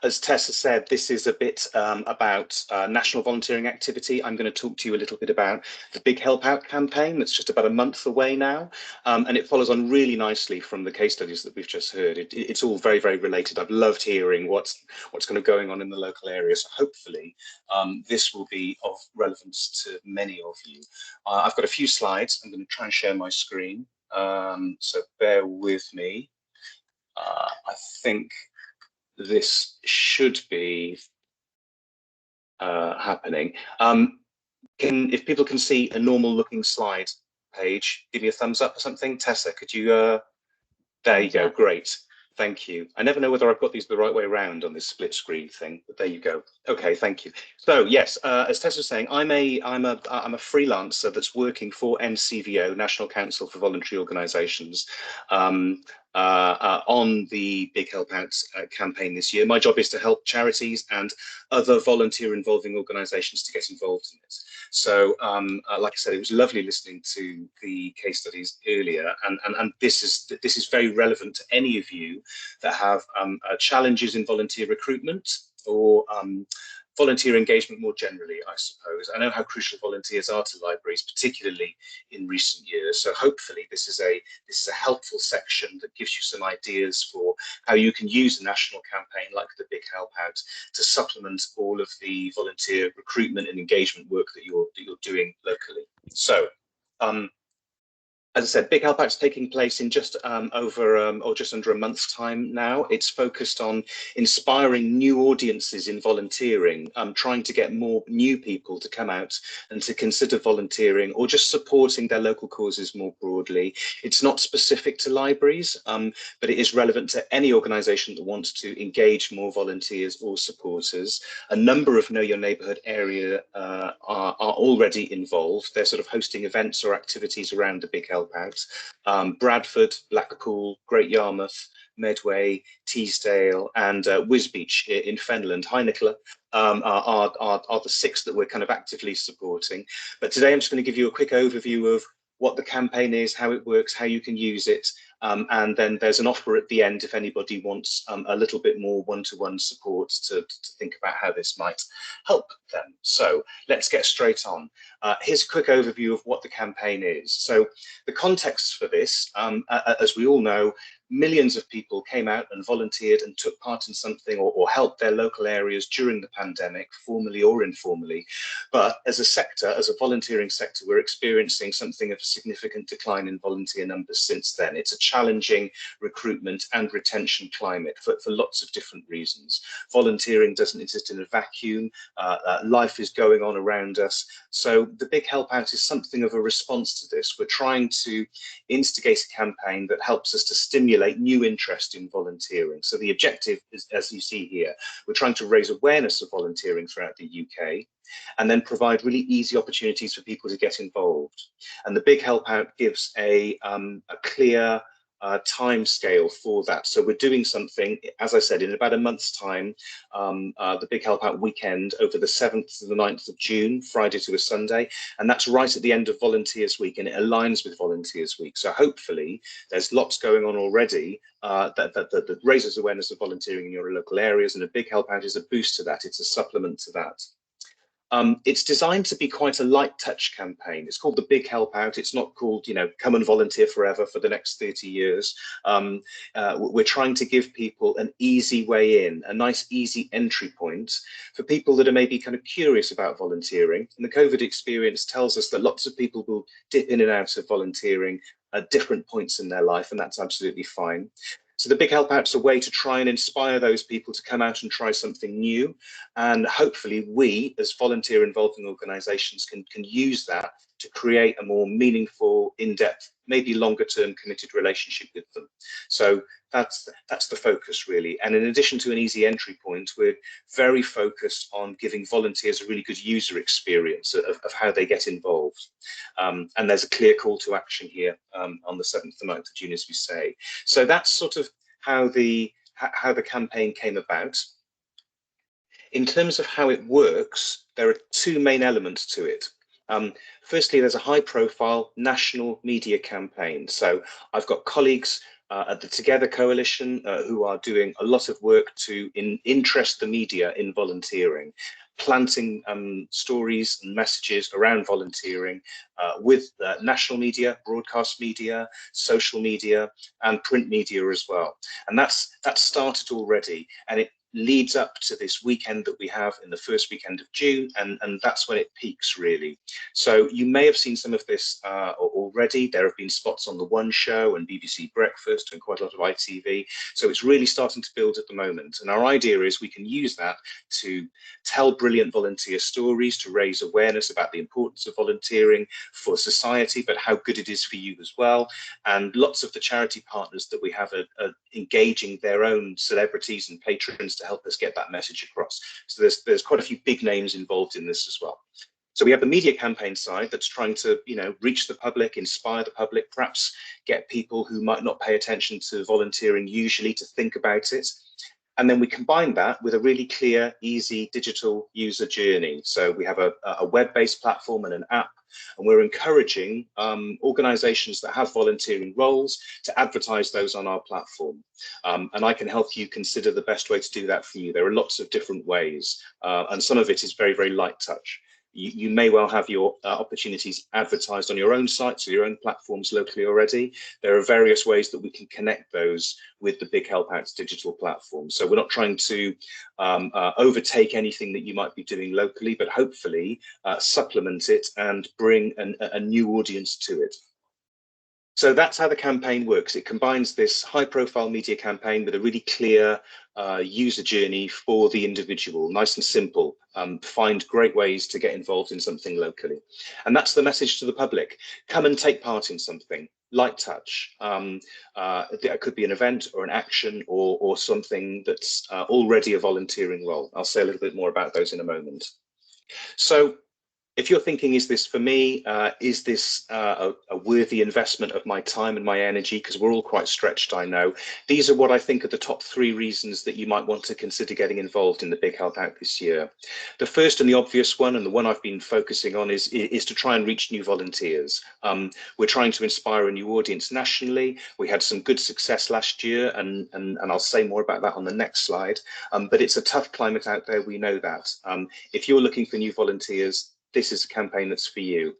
As Tessa said, this is a bit about national volunteering activity. I'm going to talk to you a little bit about the Big Help Out campaign that's just about a month away now, and it follows on really nicely from the case studies that we've just heard. It's all very, very related. I've loved hearing what's kind of going on in the local area, so hopefully this will be of relevance to many of you. I've got a few slides. I'm going to try and share my screen. So bear with me. I think this should be happening. If people can see a normal looking slide page, give me a thumbs up or something. Tessa, could you, there you go, great. Thank you. I never know whether I've got these the right way around on this split screen thing, but there you go. Okay, thank you. So yes, as Tessa was saying, I'm a freelancer that's working for NCVO, National Council for Voluntary Organisations, on the Big Help Out campaign this year. My job is to help charities and other volunteer involving organisations to get involved in it. So like I said, it was lovely listening to the case studies earlier, and this is very relevant to any of you that have challenges in volunteer recruitment or volunteer engagement more generally, I suppose. I know how crucial volunteers are to libraries, particularly in recent years. So hopefully this is a helpful section that gives you some ideas for how you can use a national campaign like the Big Help Out to supplement all of the volunteer recruitment and engagement work that you're doing locally. So as I said, Big Help Out's taking place in just just under a month's time now. It's focused on inspiring new audiences in volunteering, trying to get more new people to come out and to consider volunteering or just supporting their local causes more broadly. It's not specific to libraries, but it is relevant to any organisation that wants to engage more volunteers or supporters. A number of Know Your Neighbourhood area are already involved. They're sort of hosting events or activities around the Big Help Out. Bradford, Blackpool, Great Yarmouth, Medway, Teesdale, and Wisbech in Fenland. Hi, Nicola. Are the 6 that we're kind of actively supporting. But today I'm just going to give you a quick overview of what the campaign is, how it works, how you can use it, and then there's an offer at the end if anybody wants a little bit more one-to-one support to think about how this might help them. So let's get straight on. Here's a quick overview of what the campaign is. So the context for this, as we all know, millions of people came out and volunteered and took part in something or helped their local areas during the pandemic, formally or informally. But as a sector, as a volunteering sector, we're experiencing something of a significant decline in volunteer numbers since then. It's a challenging recruitment and retention climate for lots of different reasons. Volunteering doesn't exist in a vacuum. Life is going on around us. So the Big Help Out is something of a response to this. We're trying to instigate a campaign that helps us to stimulate new interest in volunteering. So the objective is, as you see here, we're trying to raise awareness of volunteering throughout the UK and then provide really easy opportunities for people to get involved. And the Big Help Out gives a clear time scale for that. So we're doing something, as I said, in about a month's time, the Big Help Out weekend over the 7th to the 9th of June, Friday to a Sunday, and that's right at the end of Volunteers Week, and it aligns with Volunteers Week. So hopefully there's lots going on already that raises awareness of volunteering in your local areas, and a Big Help Out is a boost to that. It's a supplement to that. It's designed to be quite a light touch campaign. It's called the Big Help Out. It's not called, you know, come and volunteer forever for the next 30 years. We're trying to give people an easy way in, a nice easy entry point for people that are maybe kind of curious about volunteering. And the COVID experience tells us that lots of people will dip in and out of volunteering at different points in their life, and that's absolutely fine. So the Big Help Out's a way to try and inspire those people to come out and try something new. And hopefully we, as volunteer involving organisations, can use that to create a more meaningful, in-depth, maybe longer-term committed relationship with them. So that's the focus, really. And in addition to an easy entry point, we're very focused on giving volunteers a really good user experience of how they get involved. And there's a clear call to action here on the 7th and 9th of June, as we say. So that's sort of how the campaign came about. In terms of how it works, there are two main elements to it. Firstly, there's a high-profile national media campaign. So I've got colleagues at the Together Coalition who are doing a lot of work to interest the media in volunteering, planting stories and messages around volunteering with national media, broadcast media, social media, and print media as well. And that's started already, and it leads up to this weekend that we have in the first weekend of June, and that's when it peaks, really. So you may have seen some of this already. There have been spots on The One Show and BBC Breakfast and quite a lot of ITV. So it's really starting to build at the moment. And our idea is we can use that to tell brilliant volunteer stories, to raise awareness about the importance of volunteering for society, but how good it is for you as well. And lots of the charity partners that we have are engaging their own celebrities and patrons to help us get that message across. So there's quite a few big names involved in this as well. So we have the media campaign side that's trying to, reach the public, inspire the public, perhaps get people who might not pay attention to volunteering usually to think about it. And then we combine that with a really clear, easy digital user journey. So we have a web-based platform and an app, and we're encouraging organisations that have volunteering roles to advertise those on our platform. And I can help you consider the best way to do that for you. There are lots of different ways, and some of it is very, very light touch. You may well have your opportunities advertised on your own sites or your own platforms locally already. There are various ways that we can connect those with the Big Help Out's digital platform. So we're not trying to overtake anything that you might be doing locally, but hopefully supplement it and bring a new audience to it. So that's how the campaign works. It combines this high-profile media campaign with a really clear user journey for the individual, nice and simple. Find great ways to get involved in something locally. And that's the message to the public. Come and take part in something. Light touch. It could be an event or an action or something that's already a volunteering role. I'll say a little bit more about those in a moment. So if you're thinking, is this for me? Is this a worthy investment of my time and my energy? Because we're all quite stretched, I know. These are what I think are the top 3 reasons that you might want to consider getting involved in the Big Help Out this year. The first and the obvious one, and the one I've been focusing on, is to try and reach new volunteers. We're trying to inspire a new audience nationally. We had some good success last year, and I'll say more about that on the next slide. But it's a tough climate out there, we know that. If you're looking for new volunteers, this is a campaign that's for you.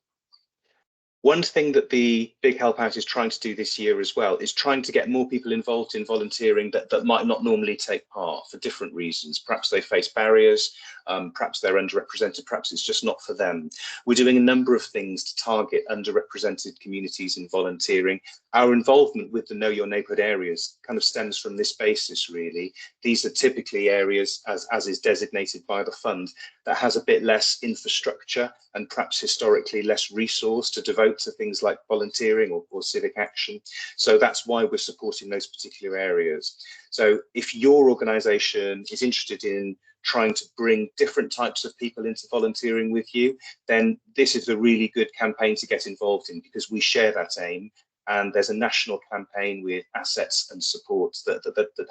One thing that the Big Help Out is trying to do this year as well is trying to get more people involved in volunteering that might not normally take part for different reasons. Perhaps they face barriers, perhaps they're underrepresented, perhaps it's just not for them. We're doing a number of things to target underrepresented communities in volunteering. Our involvement with the Know Your Neighbourhood areas kind of stems from this basis, really. These are typically areas, as is designated by the fund, that has a bit less infrastructure and perhaps historically less resource to devote to things like volunteering or civic action. So that's why we're supporting those particular areas. So if your organisation is interested in trying to bring different types of people into volunteering with you, then this is a really good campaign to get involved in, because we share that aim. And there's a national campaign with assets and support that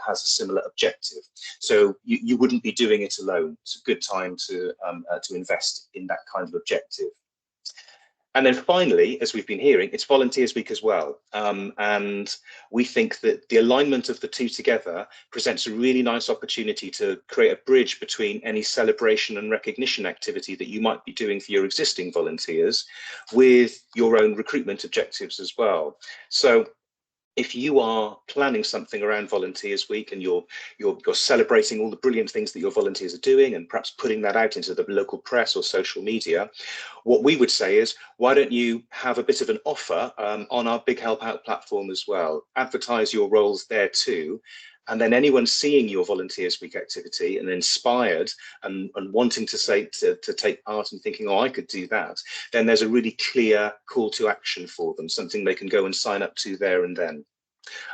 has a similar objective. So you wouldn't be doing it alone. It's a good time to invest in that kind of objective. And then finally, as we've been hearing, it's Volunteers Week as well. And we think that the alignment of the two together presents a really nice opportunity to create a bridge between any celebration and recognition activity that you might be doing for your existing volunteers with your own recruitment objectives as well. So if you are planning something around Volunteers Week and you're celebrating all the brilliant things that your volunteers are doing and perhaps putting that out into the local press or social media, what we would say is, why don't you have a bit of an offer on our Big Help Out platform as well? Advertise your roles there too, and then anyone seeing your Volunteers Week activity and inspired and wanting to take part and thinking, oh, I could do that, then there's a really clear call to action for them, something they can go and sign up to there and then.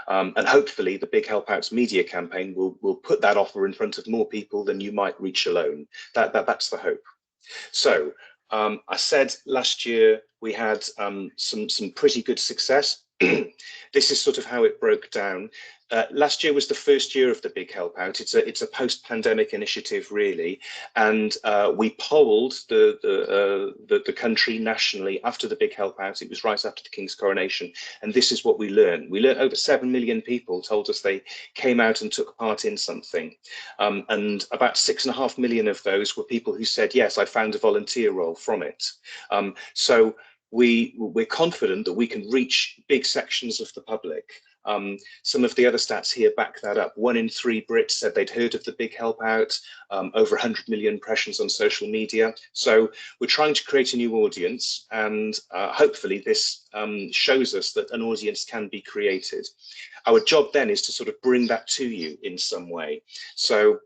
And hopefully the Big Help Outs media campaign will put that offer in front of more people than you might reach alone. That's the hope. So I said last year we had some pretty good success. This is sort of how it broke down. Last year was the first year of the Big Help Out. It's a post-pandemic initiative, really, and we polled the country nationally after the Big Help Out. It was right after the King's coronation, and this is what we learned. We learned over 7 million people told us they came out and took part in something, and about 6.5 million of those were people who said, yes, I found a volunteer role from it. So we're confident that we can reach big sections of the public. Some of the other stats here back that up. 1 in 3 Brits said they'd heard of the Big Help Out, over 100 million impressions on social media. So we're trying to create a new audience, and hopefully this shows us that an audience can be created. Our job then is to sort of bring that to you in some way. So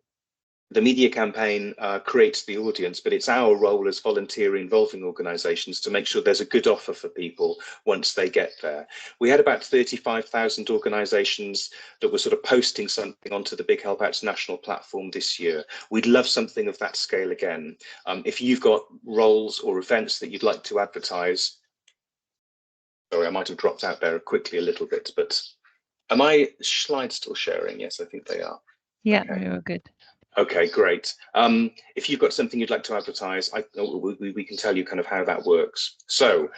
the media campaign creates the audience, but it's our role as volunteer involving organisations to make sure there's a good offer for people once they get there. We had about 35,000 organisations that were sort of posting something onto the Big Help Outs national platform this year. We'd love something of that scale again. If you've got roles or events that you'd like to advertise, sorry, I might have dropped out there quickly a little bit, but are my slides still sharing? Yes, I think they are. Yeah, okay. We were good. Okay, great. If you've got something you'd like to advertise, we can tell you kind of how that works. So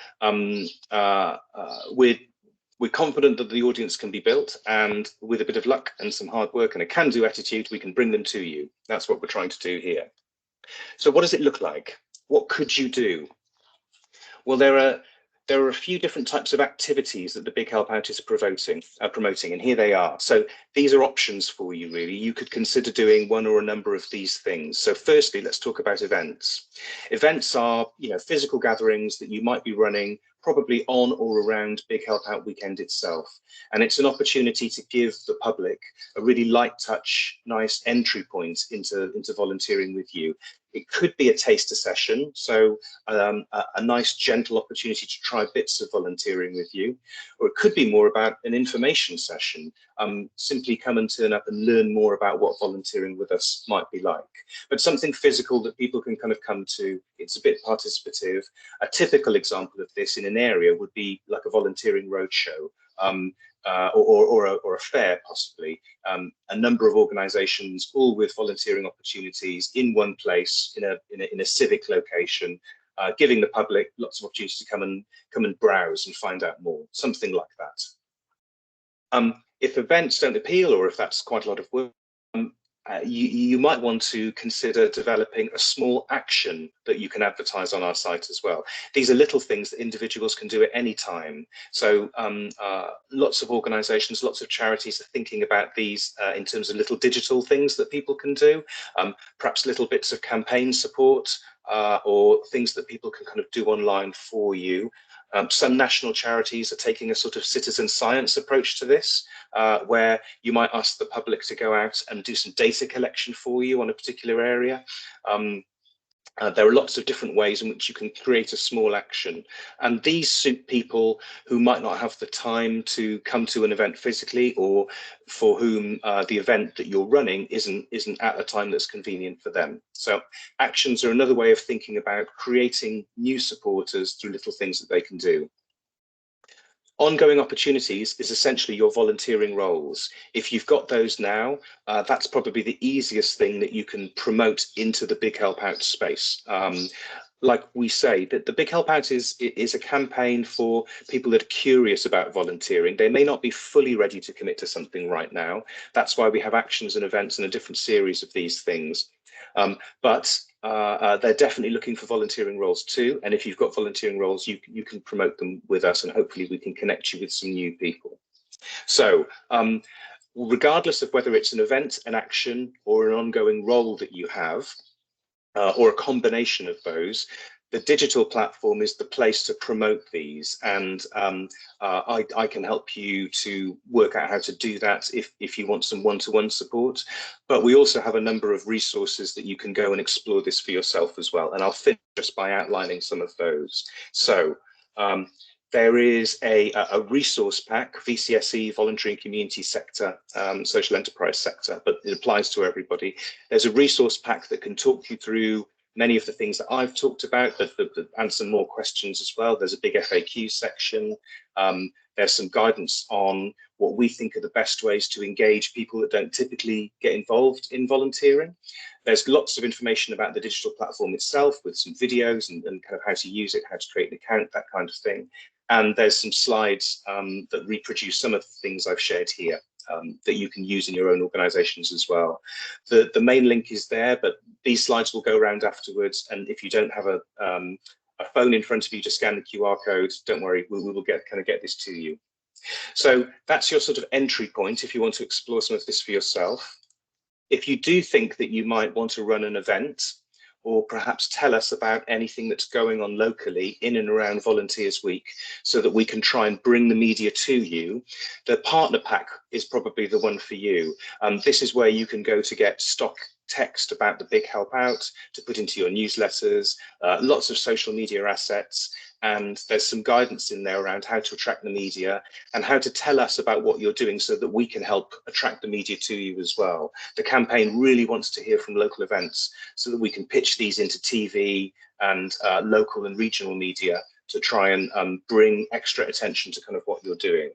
we're confident that the audience can be built, and with a bit of luck and some hard work and a can-do attitude, we can bring them to you. That's what we're trying to do here. So what does it look like? What could you do? Well, there are a few different types of activities that the Big Help Out is promoting, and here they are. So these are options for you, really. You could consider doing one or a number of these things. So firstly, let's talk about events. Events are, physical gatherings that you might be running probably on or around Big Help Out weekend itself. And it's an opportunity to give the public a really light touch, nice entry point into volunteering with you. It could be a taster session, so a nice gentle opportunity to try bits of volunteering with you, or it could be more about an information session. Simply come and turn up and learn more about what volunteering with us might be like. But something physical that people can kind of come to. It's a bit participative. A typical example of this in an area would be like a volunteering roadshow. Or a fair, possibly. A number of organisations, all with volunteering opportunities in one place, in a civic location, giving the public lots of opportunities to come and browse and find out more, something like that. If events don't appeal, or if that's quite a lot of work, you might want to consider developing a small action that you can advertise on our site as well. These are little things that individuals can do at any time. So lots of organisations, lots of charities are thinking about these in terms of little digital things that people can do, perhaps little bits of campaign support or things that people can kind of do online for you. Some national charities are taking a sort of citizen science approach to this, where you might ask the public to go out and do some data collection for you on a particular area. There are lots of different ways in which you can create a small action, and these suit people who might not have the time to come to an event physically, or for whom the event that you're running isn't at a time that's convenient for them. So actions are another way of thinking about creating new supporters through little things that they can do. Ongoing opportunities is essentially your volunteering roles. If you've got those now, that's probably the easiest thing that you can promote into the Big Help Out space. Like we say, that the Big Help Out is a campaign for people that are curious about volunteering. They may not be fully ready to commit to something right now. That's why we have actions and events and a different series of these things. But they're definitely looking for volunteering roles too. And if you've got volunteering roles, you can promote them with us, and hopefully we can connect you with some new people. So regardless of whether it's an event, an action, or an ongoing role that you have, or a combination of those, the digital platform is the place to promote these, and I can help you to work out how to do that if you want some one-to-one support. But we also have a number of resources that you can go and explore this for yourself as well, and I'll finish just by outlining some of those. So there is a resource pack, VCSE, voluntary and community sector, social enterprise sector, but it applies to everybody. There's a resource pack that can talk you through many of the things that I've talked about, but answer more questions as well. There's a big FAQ section. There's some guidance on what we think are the best ways to engage people that don't typically get involved in volunteering. There's lots of information about the digital platform itself, with some videos and kind of how to use it, how to create an account, that kind of thing. And there's some slides that reproduce some of the things I've shared here that you can use in your own organisations as well. The main link is there, but these slides will go around afterwards. And if you don't have a phone in front of you to scan the QR code, don't worry, we will get this to you. So that's your sort of entry point if you want to explore some of this for yourself. If you do think that you might want to run an event, or perhaps tell us about anything that's going on locally in and around Volunteers Week, so that we can try and bring the media to you, the partner pack is probably the one for you. This is where you can go to get stock text about the big help out to put into your newsletters, lots of social media assets, and there's some guidance in there around how to attract the media and how to tell us about what you're doing so that we can help attract the media to you as well. The campaign really wants to hear from local events so that we can pitch these into TV and local and regional media to try and bring extra attention to kind of what you're doing.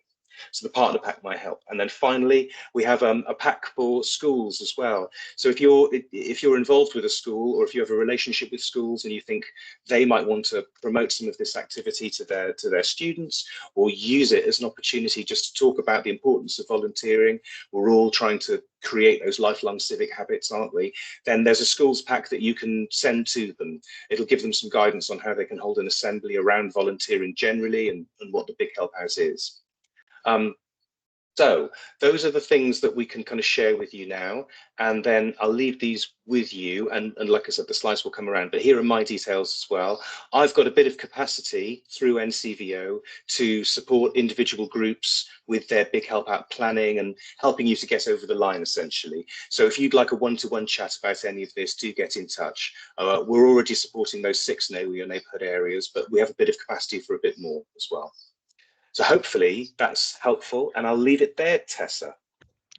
So the partner pack might help. And then finally, we have a pack for schools as well. So if you're involved with a school, or if you have a relationship with schools and you think they might want to promote some of this activity to their students, or use it as an opportunity just to talk about the importance of volunteering, we're all trying to create those lifelong civic habits, aren't we? Then there's a schools pack that you can send to them. It'll give them some guidance on how they can hold an assembly around volunteering generally and what the Big Help House is. So those are the things that we can kind of share with you now, and then I'll leave these with you, and like I said, the slides will come around, but here are my details as well. I've got a bit of capacity through NCVO to support individual groups with their Big Help Out planning and helping you to get over the line, essentially. So if you'd like a one-to-one chat about any of this, do get in touch. We're already supporting those 6 Know Your Neighbourhood areas, but we have a bit of capacity for a bit more as well. So hopefully that's helpful, and I'll leave it there, Tessa.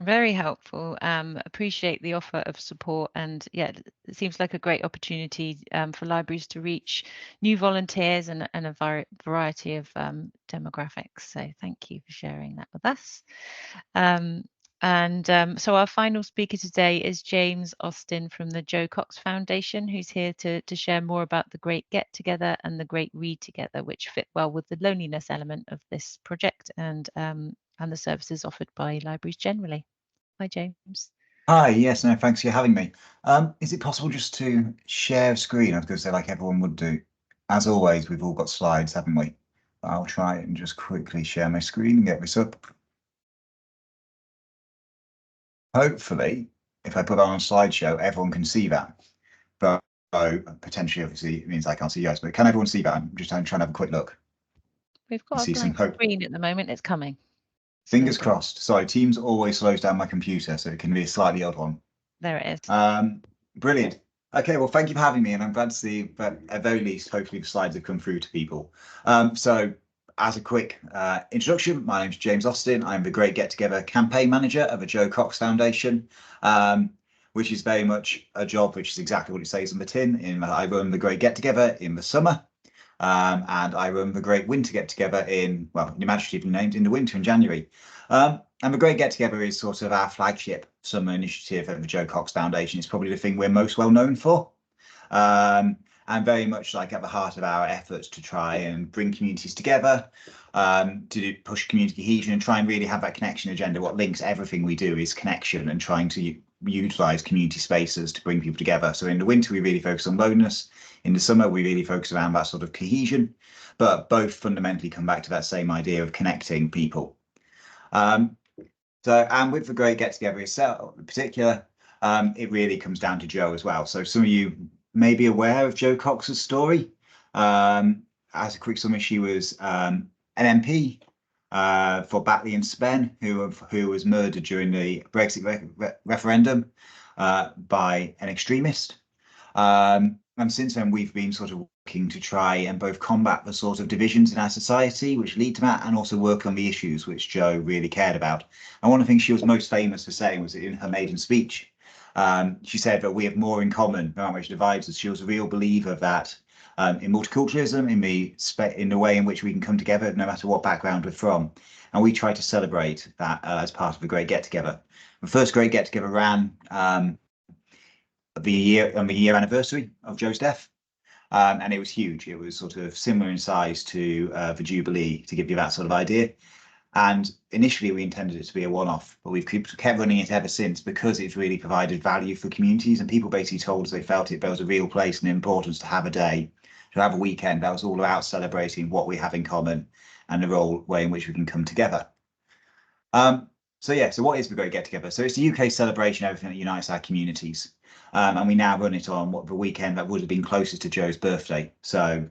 Very helpful. Appreciate the offer of support, and yeah, it seems like a great opportunity for libraries to reach new volunteers and a variety of demographics. So thank you for sharing that with us. So our final speaker today is James Austin from the Jo Cox Foundation, who's here to share more about the Great Get Together and the Great Read Together, which fit well with the loneliness element of this project and the services offered by libraries generally. Hi, James. Hi, yes, no, thanks for having me. Is it possible just to share a screen? I was going to say, like everyone would do. As always, we've all got slides, haven't we? I'll try and just quickly share my screen and get this up. Hopefully, if I put that on a slideshow, everyone can see that. But potentially, obviously, it means I can't see you guys. But can everyone see that? I'm just trying to have a quick look. We've got a blank screen at the moment. It's coming. Fingers crossed. Sorry, Teams always slows down my computer, so it can be a slightly odd one. There it is. Brilliant. Okay, well, thank you for having me, and I'm glad to see that at very least, hopefully the slides have come through to people. So as a quick introduction, my name's James Austin. I'm the Great Get Together campaign manager of the Jo Cox Foundation, which is very much a job which is exactly what it says on the tin. I run the Great Get Together in the summer, and I run the Great Winter Get Together in, well, imaginatively named, in the winter in January. And the Great Get Together is sort of our flagship summer initiative of the Jo Cox Foundation. It's probably the thing we're most well known for. And very much like at the heart of our efforts to try and bring communities together, to push community cohesion and try and really have that connection agenda. What links everything we do is connection and trying to utilise community spaces to bring people together. So in the winter, we really focus on loneliness. In the summer, we really focus around that sort of cohesion, but both fundamentally come back to that same idea of connecting people. And with the Great Get Together itself, in particular, it really comes down to Jo as well. So some of you may be aware of Jo Cox's story. As a quick summary, she was an MP for Batley and Spen, who was murdered during the Brexit referendum by an extremist. And since then, we've been sort of working to try and both combat the sort of divisions in our society which lead to that, and also work on the issues which Jo really cared about. And one of the things she was most famous for saying was in her maiden speech. She said that we have more in common than which divides us. She was a real believer of that in multiculturalism, in the way in which we can come together no matter what background we're from. And we try to celebrate that as part of a great get-together. The first great get-together ran the year anniversary of Jo's death, and it was huge. It was sort of similar in size to the Jubilee, to give you that sort of idea. And initially we intended it to be a one-off, but we've kept running it ever since because it's really provided value for communities, and people basically told us they felt there was a real place and importance to have a day, to have a weekend that was all about celebrating what we have in common and the way in which we can come together. So what is the Great Get Together? So it's the UK celebration of everything that unites our communities. And we now run it on the weekend that would have been closest to Jo's birthday. So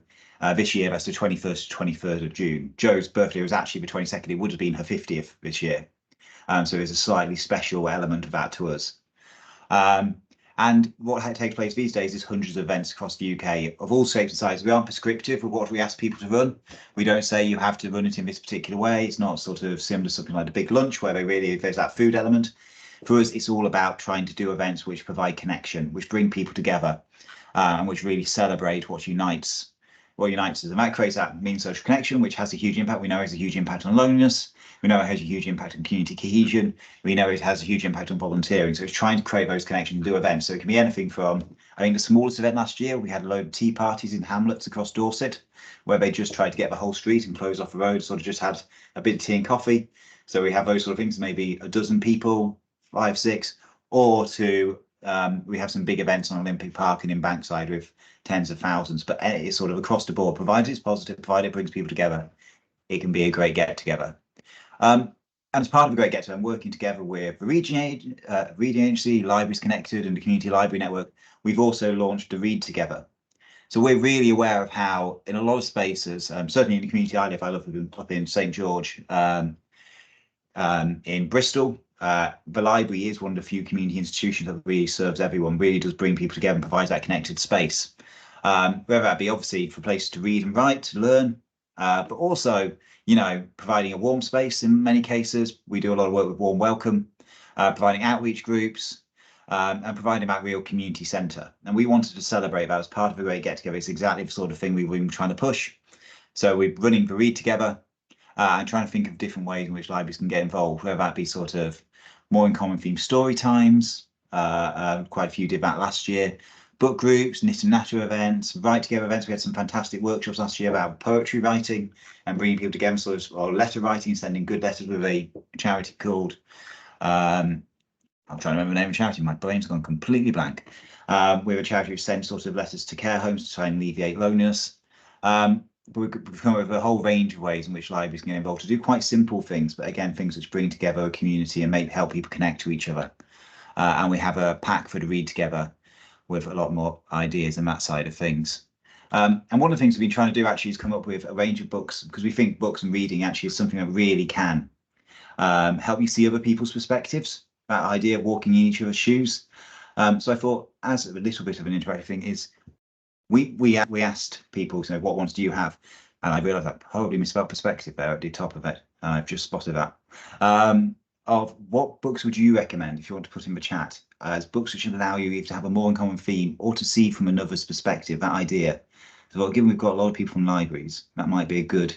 this year, that's the 21st to 23rd of June. Jo's birthday was actually the 22nd. It would have been her 50th this year. So there's a slightly special element of that to us. And what takes place these days is hundreds of events across the UK of all shapes and sizes. We aren't prescriptive of what we ask people to run. We don't say you have to run it in this particular way. It's not sort of similar to something like the big lunch where there's that food element. For us, it's all about trying to do events which provide connection, which bring people together, and which really celebrate what unites us. And that creates that mean social connection, which has a huge impact. We know it has a huge impact on loneliness. We know it has a huge impact on community cohesion. We know it has a huge impact on volunteering. So it's trying to create those connections and do events. So it can be anything from, I think the smallest event last year, we had a load of tea parties in hamlets across Dorset, where they just tried to get the whole street and close off the road, sort of just had a bit of tea and coffee. So we have those sort of things, maybe a dozen people, 5, 6, or we have some big events on Olympic Park and in Bankside with tens of thousands, but it's sort of across the board. Provided it's positive, provided it brings people together, it can be a great get-together. And as part of a great get-together, I'm working together with the Reading Agency, Libraries Connected, and the Community Library Network. We've also launched the Read Together. So we're really aware of how, in a lot of spaces, certainly in the community I live up in St George, in Bristol, the library is one of the few community institutions that really serves everyone, really does bring people together and provides that connected space. Whether that be obviously for places to read and write, to learn, but also, providing a warm space in many cases. We do a lot of work with Warm Welcome, providing outreach groups, and providing that real community centre. And we wanted to celebrate that as part of the Great Get Together. It's exactly the sort of thing we've been trying to push. So we're running the Read Together and trying to think of different ways in which libraries can get involved, whether that be sort of more in common theme story times. Quite a few did that last year. Book groups, knit and natter events, write together events. We had some fantastic workshops last year about poetry writing and bringing people together, or letter writing, sending good letters with a charity called, I'm trying to remember the name of the charity, my brain's gone completely blank. We have a charity which sends sort of letters to care homes to try and alleviate loneliness. But we've come up with a whole range of ways in which libraries can get involved to do quite simple things, but again, things which bring together a community and help people connect to each other. And we have a pack for the Read Together with a lot more ideas and that side of things. And one of the things we've been trying to do actually is come up with a range of books, because we think books and reading actually is something that really can help you see other people's perspectives, that idea of walking in each other's shoes. So I thought, as a little bit of an interactive thing, is we asked people, what ones do you have? And I realised I probably misspelled perspective there at the top of it. I've just spotted that. Of what books would you recommend, if you want to put in the chat, as books which allow you either to have a more in common theme or to see from another's perspective, that idea. So given we've got a lot of people from libraries, that might be a good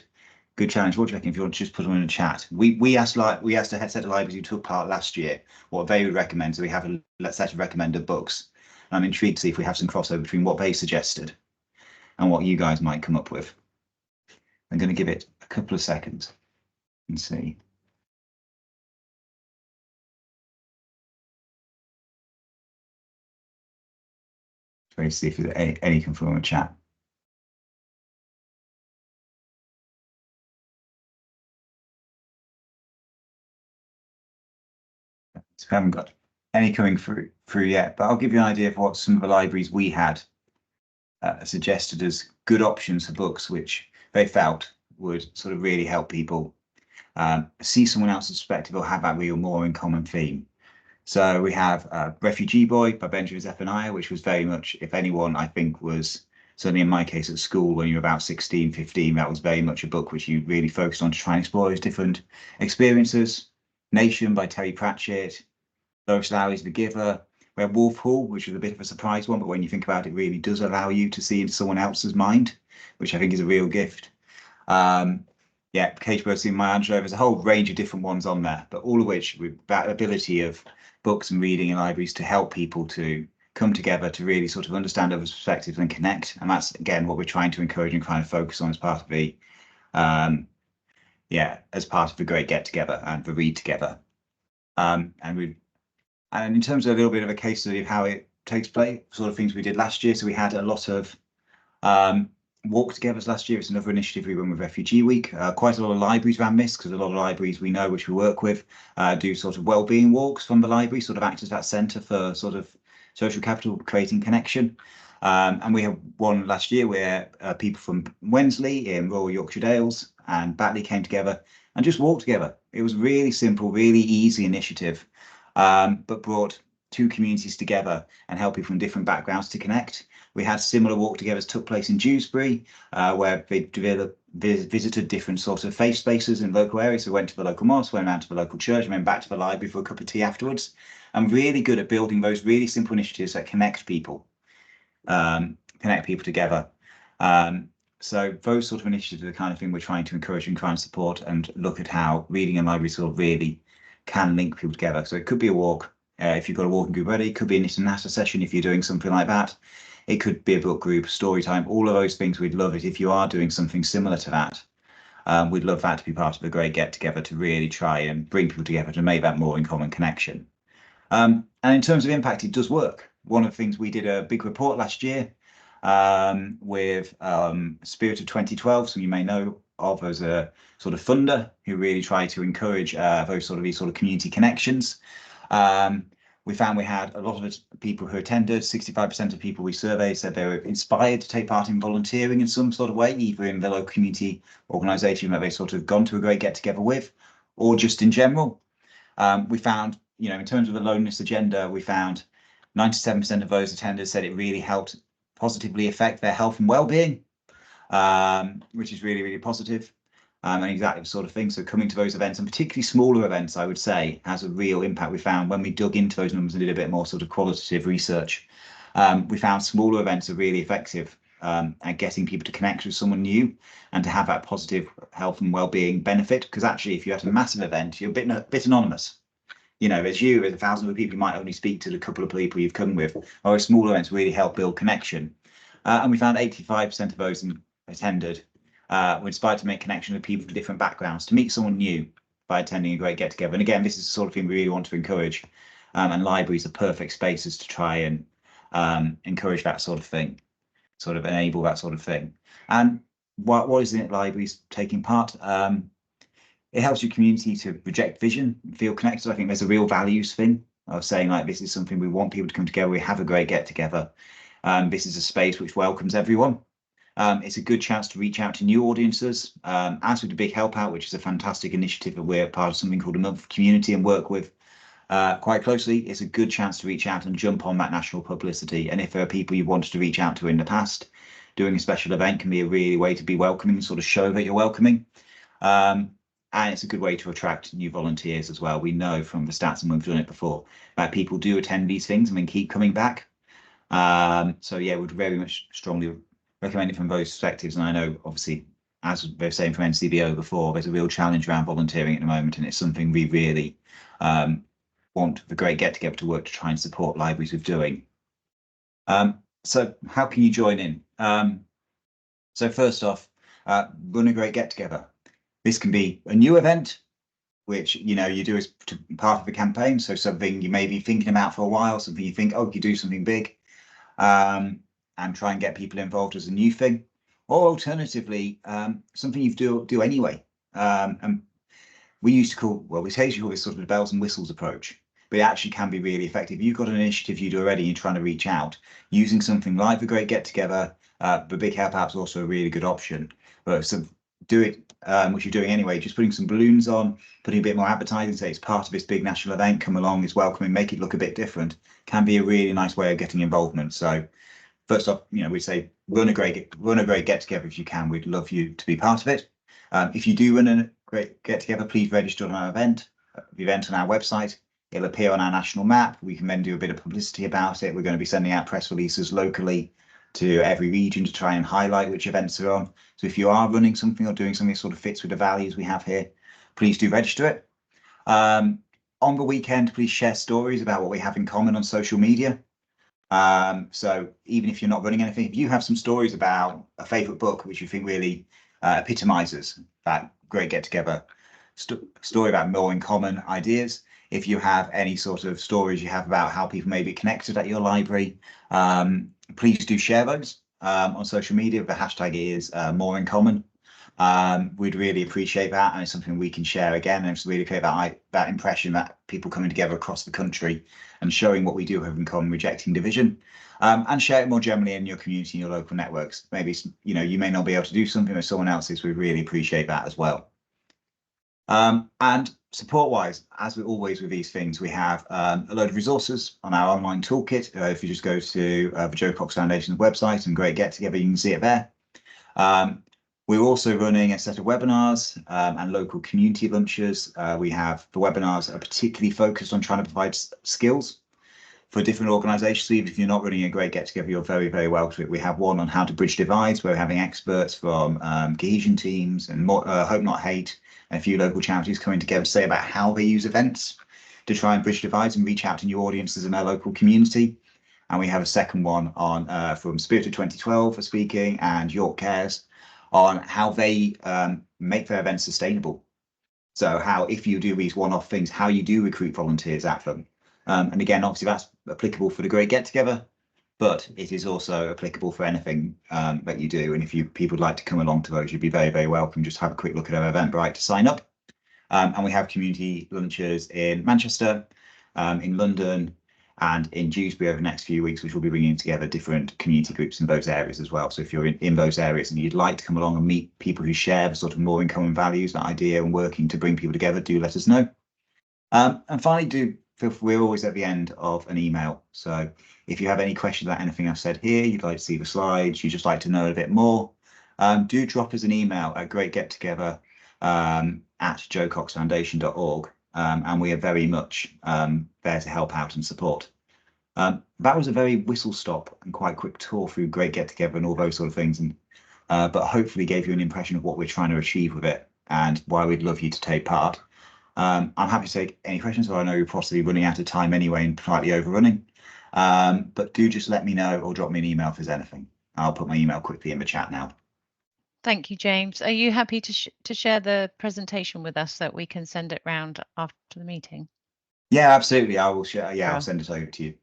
challenge. What do you reckon if you want to just put them in the chat? We asked a head set of libraries who took part last year what they would recommend. So we have a set of recommended books. I'm intrigued to see if we have some crossover between what they suggested and what you guys might come up with. I'm going to give it a couple of seconds and see. Try to see if there's any come from a chat. So we haven't got any coming through yet, but I'll give you an idea of what some of the libraries we had suggested as good options for books which they felt would sort of really help people see someone else's perspective or have that real more in common theme. So we have Refugee Boy by Benjamin Zephaniah, which was very much, if anyone, I think was, certainly in my case at school when you were about 16, 15, that was very much a book which you really focused on to try and explore those different experiences. Nation by Terry Pratchett, Lois Lowry's The Giver. We have Wolf Hall, which was a bit of a surprise one, but when you think about it, really does allow you to see into someone else's mind, which I think is a real gift. Yeah, Cage Bird in My Angelo, there's a whole range of different ones on there, but all of which with that ability of books and reading in libraries to help people to come together to really sort of understand others' perspectives and connect. And that's, again, what we're trying to encourage and kind of focus on as part of the, as part of the Great Get Together and the Read Together. And in terms of a little bit of a case study of how it takes place, sort of things we did last year. So we had a lot of walk togethers last year. It's another initiative we run with Refugee Week. Quite a lot of libraries ran this because a lot of libraries we know, which we work with, do sort of wellbeing walks from the library, sort of act as that centre for sort of social capital, creating connection. And we had one last year where people from Wensley in Royal Yorkshire Dales and Batley came together and just walked together. It was really simple, really easy initiative, but brought two communities together and helped people from different backgrounds to connect. We had similar walk-togethers took place in Dewsbury, where they visited different sorts of faith spaces in local areas. So went to the local mosque, went around to the local church, and went back to the library for a cup of tea afterwards. I'm really good at building those really simple initiatives that connect people together. So those sort of initiatives are the kind of thing we're trying to encourage and try and support and look at how reading and library sort of really can link people together. So it could be a walk if you've got a walking group ready, it could be an Nasa session if you're doing something like that. It could be a book group, story time, all of those things. We'd love it if you are doing something similar to that. We'd love that to be part of a great get together to really try and bring people together to make that more in common connection. And in terms of impact, it does work. One of the things we did a big report last year with Spirit of 2012, so you may know of as a sort of funder who really tried to encourage these sort of community connections. We found we had a lot of people who attended. 65% of people we surveyed said they were inspired to take part in volunteering in some sort of way, either in the local community organisation that they sort of gone to a great get together with, or just in general. We found, in terms of the loneliness agenda, we found 97% of those attenders said it really helped positively affect their health and well-being, which is really, really positive. And exactly the sort of thing. So coming to those events, and particularly smaller events, I would say, has a real impact. We found when we dug into those numbers and did a bit more sort of qualitative research, we found smaller events are really effective at getting people to connect with someone new and to have that positive health and well-being benefit. Because actually, if you had a massive event, you're a bit anonymous. There's 1,000 other people, you might only speak to the couple of people you've come with. Or smaller events really help build connection. And we found 85% of those attended were inspired to make connection with people from different backgrounds, to meet someone new by attending a great get together. And again, this is the sort of thing we really want to encourage, and libraries are perfect spaces to try and encourage that sort of thing, sort of enable that sort of thing. And what is it libraries taking part? It helps your community to project vision and feel connected. I think there's a real values thing of saying, like, this is something we want people to come together, we have a great get together. This is a space which welcomes everyone. It's a good chance to reach out to new audiences. As with the Big Help Out, which is a fantastic initiative that we're part of something called a Month of Community and work with quite closely, it's a good chance to reach out and jump on that national publicity. And if there are people you wanted to reach out to in the past, doing a special event can be a really way to be welcoming and sort of show that you're welcoming. And it's a good way to attract new volunteers as well. We know from the stats, and we've done it before, that people do attend these things and then keep coming back. So yeah, we'd very much strongly recommend it from those perspectives. And I know, obviously, as they were saying from NCBO before, there's a real challenge around volunteering at the moment, and it's something we really want the Great Get Together to work to try and support libraries with doing. So how can you join in? So first off, run a Great Get Together. This can be a new event, which you do as part of the campaign. So something you may be thinking about for a while, something you think, oh, you do something big, and try and get people involved as a new thing. Or alternatively, something you do anyway. And we used to call, well, we occasionally call this sort of the bells and whistles approach, but it actually can be really effective. You've got an initiative you do already, you're trying to reach out, using something like the Great Get Together, but Big Help Out's also a really good option. But do it, which you're doing anyway, just putting some balloons on, putting a bit more advertising, say it's part of this big national event, come along, it's welcoming, make it look a bit different, can be a really nice way of getting involvement. So first off, we say run a great get together if you can. We'd love you to be part of it. If you do run a great get together, please register on our event on our website. It'll appear on our national map. We can then do a bit of publicity about it. We're going to be sending out press releases locally to every region to try and highlight which events are on. So if you are running something or doing something that sort of fits with the values we have here, please do register it. On the weekend, please share stories about what we have in common on social media. So even if you're not running anything, if you have some stories about a favourite book which you think really epitomises that great get together, story about more in common ideas. If you have any sort of stories you have about how people may be connected at your library, please do share those on social media. The hashtag is more in common. We'd really appreciate that, and it's something we can share again, and it's really create that impression that people coming together across the country and showing what we do have in common, rejecting division, and share it more generally in your community, in your local networks. Maybe you may not be able to do something with someone else's. We really appreciate that as well. And support-wise, as always with these things, we have a load of resources on our online toolkit. If you just go to the Jo Cox Foundation's website and Great Get Together, you can see it there. We're also running a set of webinars and local community lunches. The webinars are particularly focused on trying to provide skills for different organisations. So even if you're not running a Great Get Together, you're very, very welcome to it. We have one on how to bridge divides, where we're having experts from cohesion teams and Hope Not Hate, and a few local charities coming together to say about how they use events to try and bridge divides and reach out to new audiences in their local community. And we have a second one on from Spirit of 2012 for speaking, and York Cares on how they make their events sustainable. So how, if you do these one-off things, how you do recruit volunteers at them. And again, obviously that's applicable for the Great Get Together, but it is also applicable for anything that you do. And if people would like to come along to those, you'd be very, very welcome. Just have a quick look at our Eventbrite to sign up. And we have community lunches in Manchester, in London, and in Dewsbury over the next few weeks, which will be bringing together different community groups in those areas as well. So if you're in those areas and you'd like to come along and meet people who share the sort of more in common values, that idea, and working to bring people together, do let us know. And finally, we're always at the end of an email. So if you have any questions about anything I've said here, you'd like to see the slides, you'd just like to know a bit more, do drop us an email at greatgettogether at jocoxfoundation.org. And we are very much there to help out and support. That was a very whistle-stop and quite quick tour through Great Get Together and all those sort of things, and but hopefully gave you an impression of what we're trying to achieve with it and why we'd love you to take part. I'm happy to take any questions, so I know you're possibly running out of time anyway and slightly overrunning, but do just let me know or drop me an email if there's anything. I'll put my email quickly in the chat now. Thank you, James. Are you happy to share the presentation with us so that we can send it round after the meeting? Yeah, absolutely. I will share. Yeah, I'll send it over to you.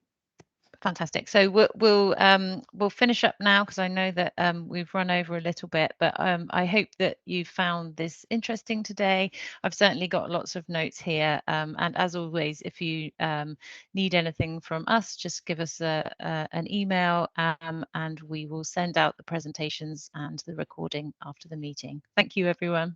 Fantastic. So we'll finish up now, because I know that we've run over a little bit, but I hope that you found this interesting today. I've certainly got lots of notes here, and as always, if you need anything from us, just give us an email, and we will send out the presentations and the recording after the meeting. Thank you, everyone.